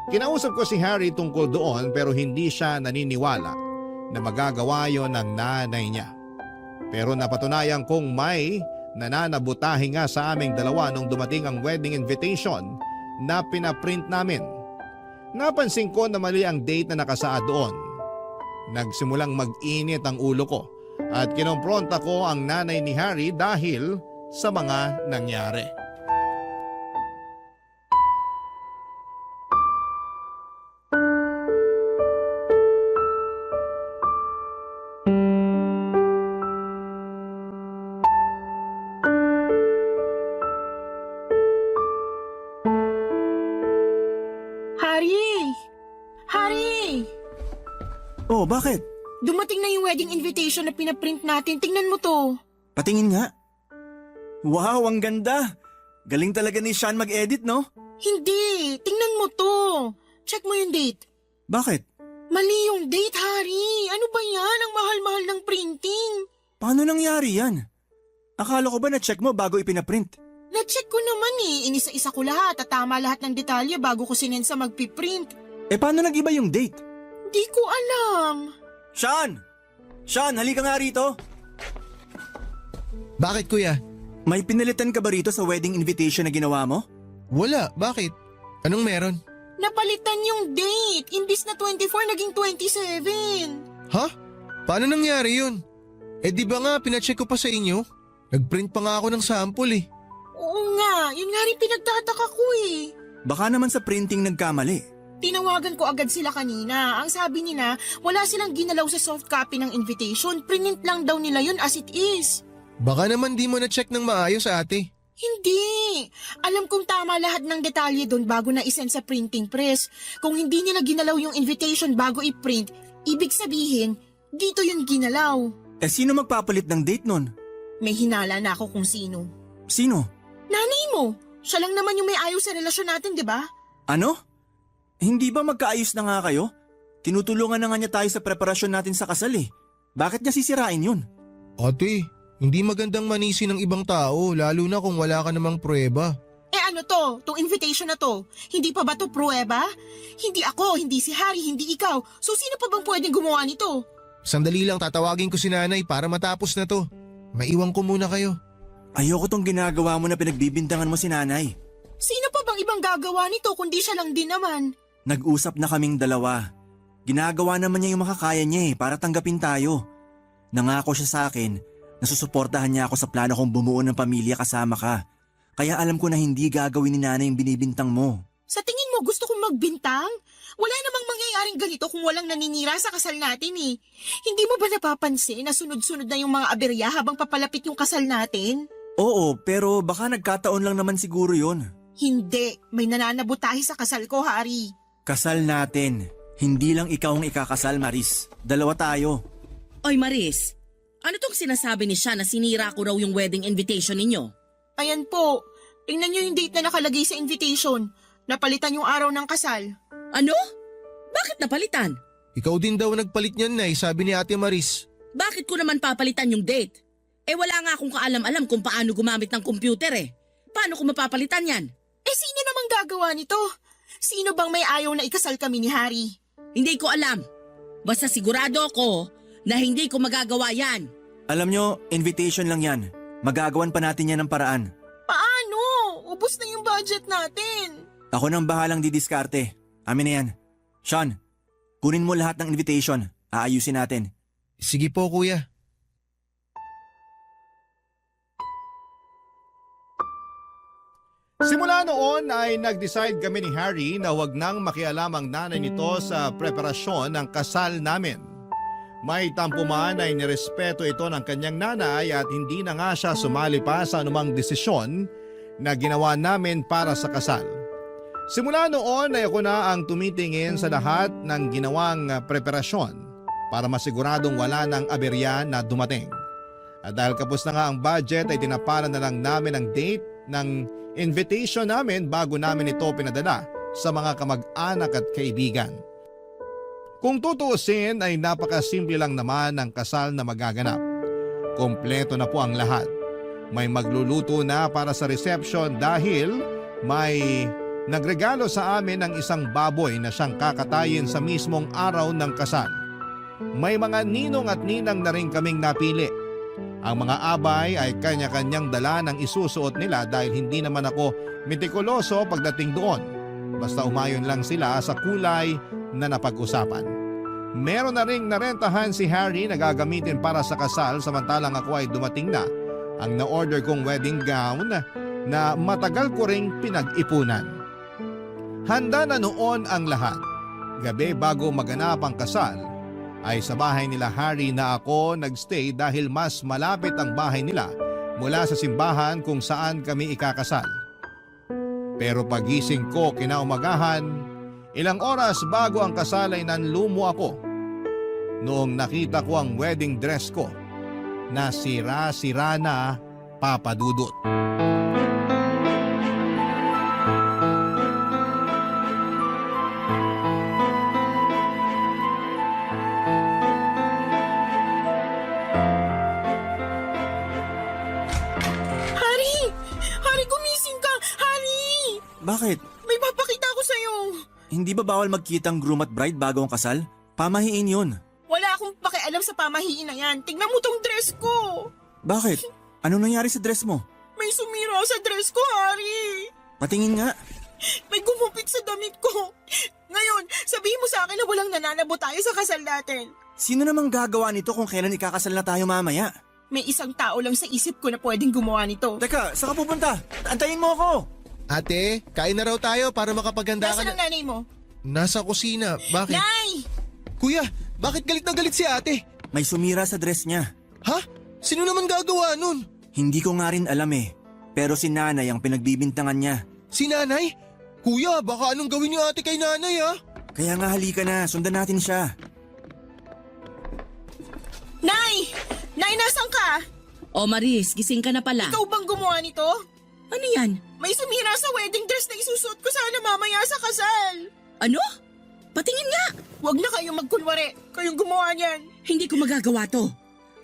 Kinausap ko si Harry tungkol doon pero hindi siya naniniwala na magagawa yon ng nanay niya. Pero napatunayan kong may nananabutahe nga sa aming dalawa nung dumating ang wedding invitation na pinaprint namin. Napansin ko na mali ang date na nakasaad doon. Nagsimulang mag-init ang ulo ko at kinompronta ko ang nanay ni Harry dahil sa mga nangyari. Harry! Harry! Oh, bakit? Dumating na yung wedding invitation na pinaprint natin. Tingnan mo to. Patingin nga. Wow, ang ganda! Galing talaga ni Sean mag-edit, no? Hindi! Tingnan mo to. Check mo yung date. Bakit? Mali yung date, Harry. Ano ba yan? Ang mahal-mahal ng printing. Paano nangyari yan? Akala ko ba na-check mo bago ipinaprint? Na-check ko naman eh. Inisa-isa ko lahat at tama lahat ng detalye bago ko sinend sa magpiprint. Eh paano nag-iba yung date? Di ko alam. Sean! Sean, halika nga rito. Bakit kuya? May pinalitan ka ba rito sa wedding invitation na ginawa mo? Wala, bakit? Anong meron? Napalitan yung date. Imbis na 24, naging 27. Ha? Paano nangyari yun? Eh di ba nga pinacheck ko pa sa inyo? Nagprint pa nga ako ng sample eh. Oo nga, yun nga rin pinagtataka ko eh. Baka naman sa printing nagkamali. Tinawagan ko agad sila kanina. Ang sabi nila, wala silang ginalaw sa soft copy ng invitation. Print lang daw nila yun as it is. Baka naman di mo na-check ng maayos ate. Hindi. Alam kong tama lahat ng detalye doon bago na isend sa printing press. Kung hindi nila ginalaw yung invitation bago i-print, ibig sabihin, dito yun ginalaw. Eh sino magpapalit ng date nun? May hinala na ako kung sino. Sino? Nanay mo. Siya lang naman yung may ayaw sa relasyon natin, di ba? Ano? Hindi ba magkaayos na nga kayo? Tinutulungan na nga niya tayo sa preparasyon natin sa kasal eh. Bakit niya sisirain yun? Ate, hindi magandang manisi ng ibang tao lalo na kung wala ka namang pruweba. Eh ano to? Tong invitation na to? Hindi pa ba to pruweba? Hindi ako, hindi si Harry, hindi ikaw. So sino pa bang pwedeng gumawa nito? Sandali lang tatawagin ko si nanay para matapos na to. Maiwan ko muna kayo. Ayoko tong ginagawa mo na pinagbibintangan mo si nanay. Sino pa bang ibang gagawa nito kundi siya lang din naman? Nag-usap na kaming dalawa. Ginagawa naman niya yung makakaya niya para tanggapin tayo. Nangako siya sa akin na susuportahan niya ako sa plano kong bumuo ng pamilya kasama ka. Kaya alam ko na hindi gagawin ni nanay yung binibintang mo. Sa tingin mo gusto kong magbintang? Wala namang mangyayaring ganito kung walang naninira sa kasal natin eh. Hindi mo ba napapansin na sunod-sunod na yung mga aberya habang papalapit yung kasal natin? Oo, pero baka nagkataon lang naman siguro yun. Hindi, may nananabutahe sa kasal ko, Hari. Kasal natin. Hindi lang ikaw ang ikakasal, Maris. Dalawa tayo. Oy Maris, ano tong sinasabi ni siya na sinira ko raw yung wedding invitation ninyo? Ayan po, tingnan niyo yung date na nakalagay sa invitation. Napalitan yung araw ng kasal. Ano? Bakit napalitan? Ikaw din daw nagpalit niyan, Nay, sabi ni Ate Maris. Bakit ko naman papalitan yung date? Eh wala nga akong kaalam-alam kung paano gumamit ng computer eh. Paano ko mapapalitan yan? Eh sino namang gagawa nito? Sino bang may ayaw na ikasal kami ni Hari? Hindi ko alam. Basta sigurado ako na hindi ko magagawa yan. Alam nyo, invitation lang yan. Magagawan pa natin yan ng paraan. Paano? Ubus na yung budget natin. Ako nang bahalang didiskarte. Amin na yan. Sean, kunin mo lahat ng invitation. Aayusin natin. Sige po, kuya. Simula noon ay nag-decide kami ni Harry na wag nang makialam ang nanay nito sa preparasyon ng kasal namin. May tampo man ay nirespeto ito ng kanyang nanay at hindi na nga siya sumali pa sa anumang desisyon na ginawa namin para sa kasal. Simula noon ay ako na ang tumitingin sa lahat ng ginawang preparasyon para masiguradong wala ng aberya na dumating. At dahil kapos na nga ang budget ay tinaparan na lang namin ang date ng invitation namin bago namin ito pinadala sa mga kamag-anak at kaibigan. Kung tutuusin ay napakasimple lang naman ang kasal na magaganap. Kompleto na po ang lahat. May magluluto na para sa reception dahil may nagregalo sa amin ng isang baboy na siyang kakatayin sa mismong araw ng kasal. May mga ninong at ninang na rin kaming napili. Ang mga abay ay kanya-kanyang dala ng isusuot nila dahil hindi naman ako mitikuloso pagdating doon. Basta umayon lang sila sa kulay na napag-usapan. Meron na ring narentahan si Harry na gagamitin para sa kasal samantalang ako ay dumating na ang na-order kong wedding gown na matagal ko ring pinag-ipunan. Handa na noon ang lahat. Gabi bago maganap ang kasal, ay sa bahay nila Harry na ako nagstay dahil mas malapit ang bahay nila mula sa simbahan kung saan kami ikakasal. Pero pagising ko kinaumagahan, ilang oras bago ang kasal ay nanlumo ako noong nakita ko ang wedding dress ko na sira-sira na, Papa Dudut. Bakit? May papakita ko sa'yo. Hindi ba bawal magkitang groom at bride bago ang kasal? Pamahiin yun. Wala akong pakialam sa pamahiin na yan. Tingnan mo tong dress ko. Bakit? Anong nangyari sa dress mo? May sumira sa dress ko, Hari. Patingin nga. May gumupit sa damit ko. Ngayon, sabihin mo sa akin na walang nananabo tayo sa kasal natin. Sino namang gagawa nito kung kailan ikakasal na tayo mamaya? May isang tao lang sa isip ko na pwedeng gumawa nito. Teka, saan ka pupunta? Antayin mo ako! Ate, kain na raw tayo para makapaganda ka Nasaan ang nanay mo? Nasa kusina. Bakit? Nay! Kuya, bakit galit na galit si ate? May sumira sa dress niya. Ha? Sino naman gagawa nun? Hindi ko nga rin alam eh. Pero si nanay ang pinagbibintangan niya. Si nanay? Kuya, baka anong gawin niyo ate kay nanay ha? Kaya nga halika na, sundan natin siya. Nay! Nay, nasan ka? O Maris, gising ka na pala. Ikaw bang gumawa nito? Ano yan? May sumira sa wedding dress na isusuot ko sana mamaya sa kasal. Ano? Patingin nga! Huwag na kayong magkunwari. Kayong gumawa niyan. Hindi ko magagawa to.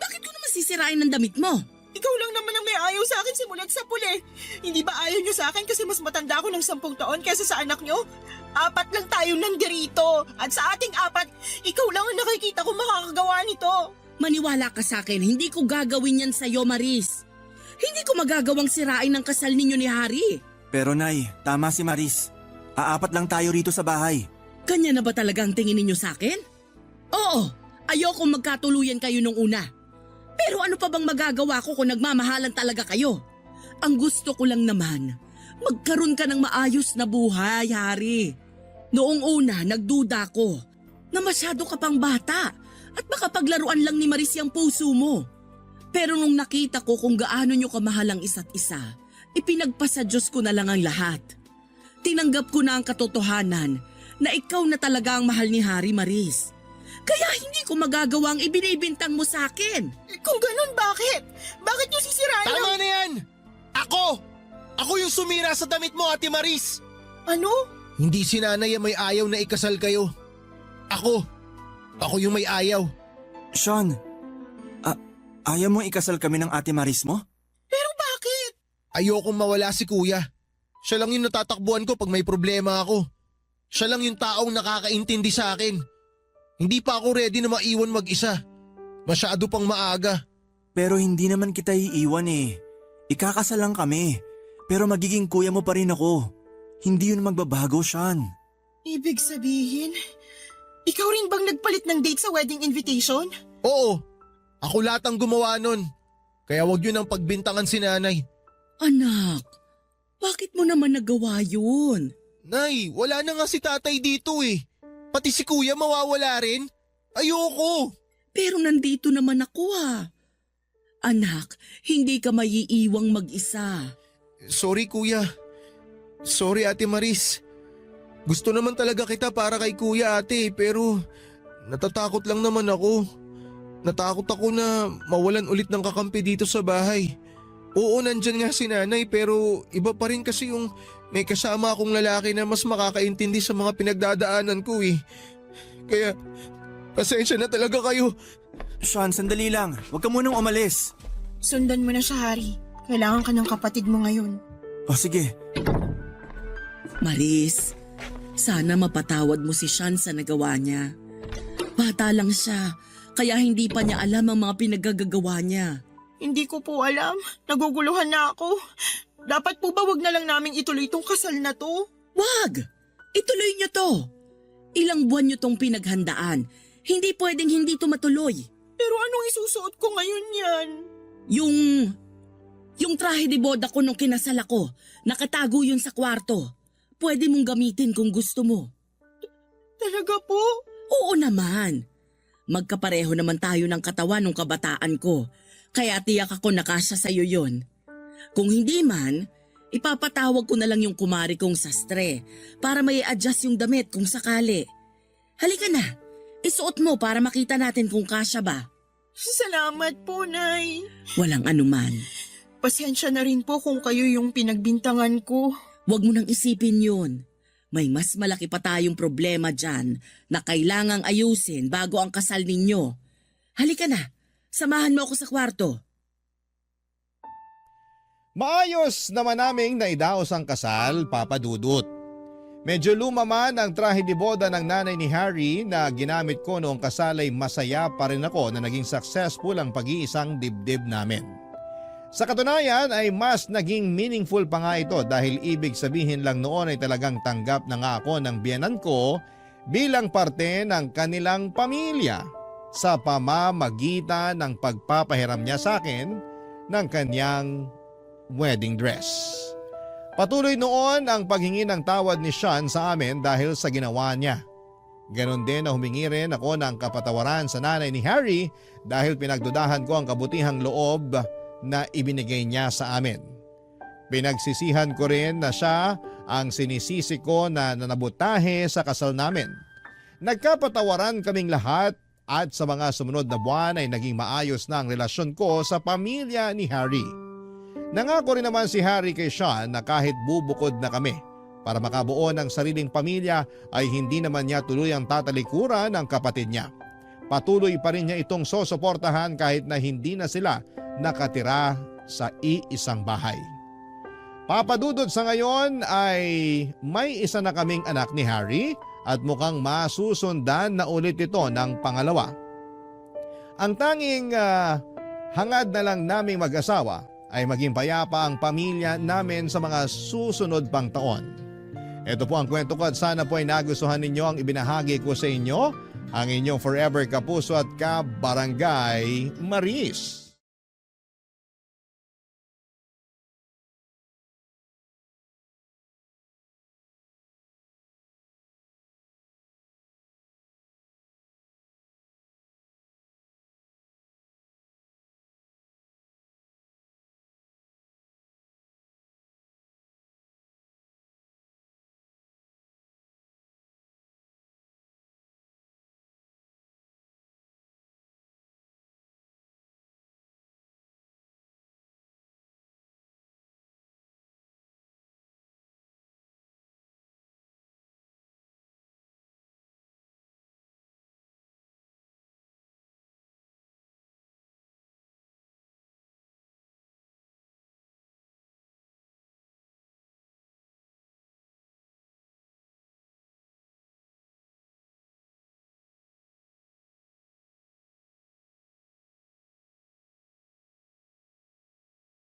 Bakit ko naman sisirain ng damit mo? Ikaw lang naman ang may ayaw sa akin simulat sa puli. Hindi ba ayaw niyo sa akin kasi mas matanda ako ng 10 taon kaysa sa anak niyo? 4 lang tayo nandirito. At sa ating 4, ikaw lang ang nakikita ko makakagawa nito. Maniwala ka sa akin, hindi ko gagawin yan sa'yo, Maris. Hindi ko magagawang sirain ang kasal ninyo ni Harry. Pero Nay, tama si Maris. 4 lang tayo rito sa bahay. Kanya na ba talaga ang tingin ninyo sa akin? Oo, ayokong magkatuluyan kayo nung una. Pero ano pa bang magagawa ko kung nagmamahalan talaga kayo? Ang gusto ko lang naman, Magkaroon ka ng maayos na buhay, Hari. Noong una, nagduda ko na masyado ka pang bata at baka paglaruan lang ni Maris yung puso mo. Pero nung nakita ko kung gaano nyo kamahal ang isa't isa, ipinagpasa Diyos ko na lang ang lahat. Tinanggap ko na ang katotohanan na ikaw na talaga ang mahal ni Hari, Maris. Kaya hindi ko magagawa ang ibinibintang mo sa akin. Kung ganun, bakit? Bakit niyo sisirain Tama na yan! Ako yung sumira sa damit mo, Ate Maris! Ano? Hindi si nanay ang may ayaw na ikasal kayo. Ako yung may ayaw. Sean, ayaw mong ikasal kami ng Ate Maris mo? Pero bakit? Ayokong mawala si kuya. Siya lang yung natatakbuhan ko pag may problema ako. Siya lang yung taong nakakaintindi sa akin. Hindi pa ako ready na maiwan mag-isa. Masyado pang maaga. Pero hindi naman kita iiwan eh. Ikakasal lang kami. Pero magiging kuya mo pa rin ako. Hindi yun magbabago, Sean. Ibig sabihin, ikaw rin bang nagpalit ng date sa wedding invitation? Oo, ako lahat ang gumawa nun. Kaya wag yun ang pagbintangan si nanay. Anak, bakit mo naman nagawa yun? Nay, wala na nga si tatay dito eh. Pati si kuya mawawala rin. Ayoko. Pero nandito naman ako Anak, hindi ka maiiwang mag-isa. Sorry kuya. Sorry Ate Maris. Gusto naman talaga kita para kay kuya ate pero natatakot lang naman ako. Natakot ako na mawalan ulit ng kakampi dito sa bahay. Oo, nandyan nga si nanay pero iba pa rin kasi yung may kasama akong lalaki na mas makakaintindi sa mga pinagdadaanan ko eh. Kaya pasensya na talaga kayo. Sean, sandali lang. Huwag ka munang umalis. Sundan mo na siya, Hari. Kailangan ka ng kapatid mo ngayon. O sige. Maris, sana mapatawad mo si Sean sa nagawa niya. Bata lang siya, kaya hindi pa niya alam ang mga pinagagagawa niya. Hindi ko po alam. Naguguluhan na ako. Dapat po ba wag na lang naming ituloy itong kasal na to? Wag! Ituloy niyo to. Ilang buwan niyo tong pinaghandaan. Hindi pwedeng hindi to matuloy. Pero anong isusuot ko ngayon yan? Yung trahe de boda ko nung kinasal ako, nakatago yun sa kwarto. Pwede mong gamitin kung gusto mo. Talaga po? Oo naman. Magkapareho naman tayo ng katawan nung kabataan ko. Kaya tiyak ako na kasya sa'yo yun. Kung hindi man, ipapatawag ko na lang yung kumari kong sastre para may adjust yung damit kung sakali. Halika na, isuot mo para makita natin kung kasya ba. Salamat po, Nay. Walang anuman. Pasensya na rin po kung kayo yung pinagbintangan ko. Huwag mo nang isipin yun. May mas malaki pa tayong problema dyan na kailangang ayusin bago ang kasal ninyo. Halika na, samahan mo ako sa kwarto. Maayos naman naming naidaos ang kasal, Papa Dudut. Medyo luma man ang trahe de boda ng nanay ni Harry na ginamit ko noong kasal ay masaya pa rin ako na naging successful ang pag-iisang dibdib namin. Sa katunayan ay mas naging meaningful pa nga ito dahil ibig sabihin lang noon ay talagang tanggap na nga ako ng biyenan ko bilang parte ng kanilang pamilya sa pamamagitan ng pagpapahiram niya sa akin ng kanyang wedding dress. Patuloy noon ang paghingi ng tawad ni Sean sa amin dahil sa ginawa niya. Ganon din na humingi rin ako ng kapatawaran sa nanay ni Harry dahil pinagdudahan ko ang kabutihang loob na ibinigay niya sa amin. Pinagsisihan ko rin na siya ang sinisisi ko na nanabutahe sa kasal namin. Nagkapatawaran kaming lahat at sa mga sumunod na buwan ay naging maayos na ang relasyon ko sa pamilya ni Harry. Nangako rin naman si Harry kay Sean na kahit bubukod na kami para makabuo ng sariling pamilya ay hindi naman niya tuluyang tatalikuran ng kapatid niya. Patuloy pa rin niya itong sosuportahan kahit na hindi na sila nakatira sa iisang bahay. Papadudod sa ngayon ay may isa na kaming anak ni Harry at mukhang masusundan na ulit ito ng pangalawa. Ang tanging hangad na lang naming mag-asawa ay maging payapa ang pamilya namin sa mga susunod pang taon. Ito po ang kwento ko at sana po ay nagustuhan ninyo ang ibinahagi ko sa inyo, ang inyong forever kapuso at kabarangay Maris.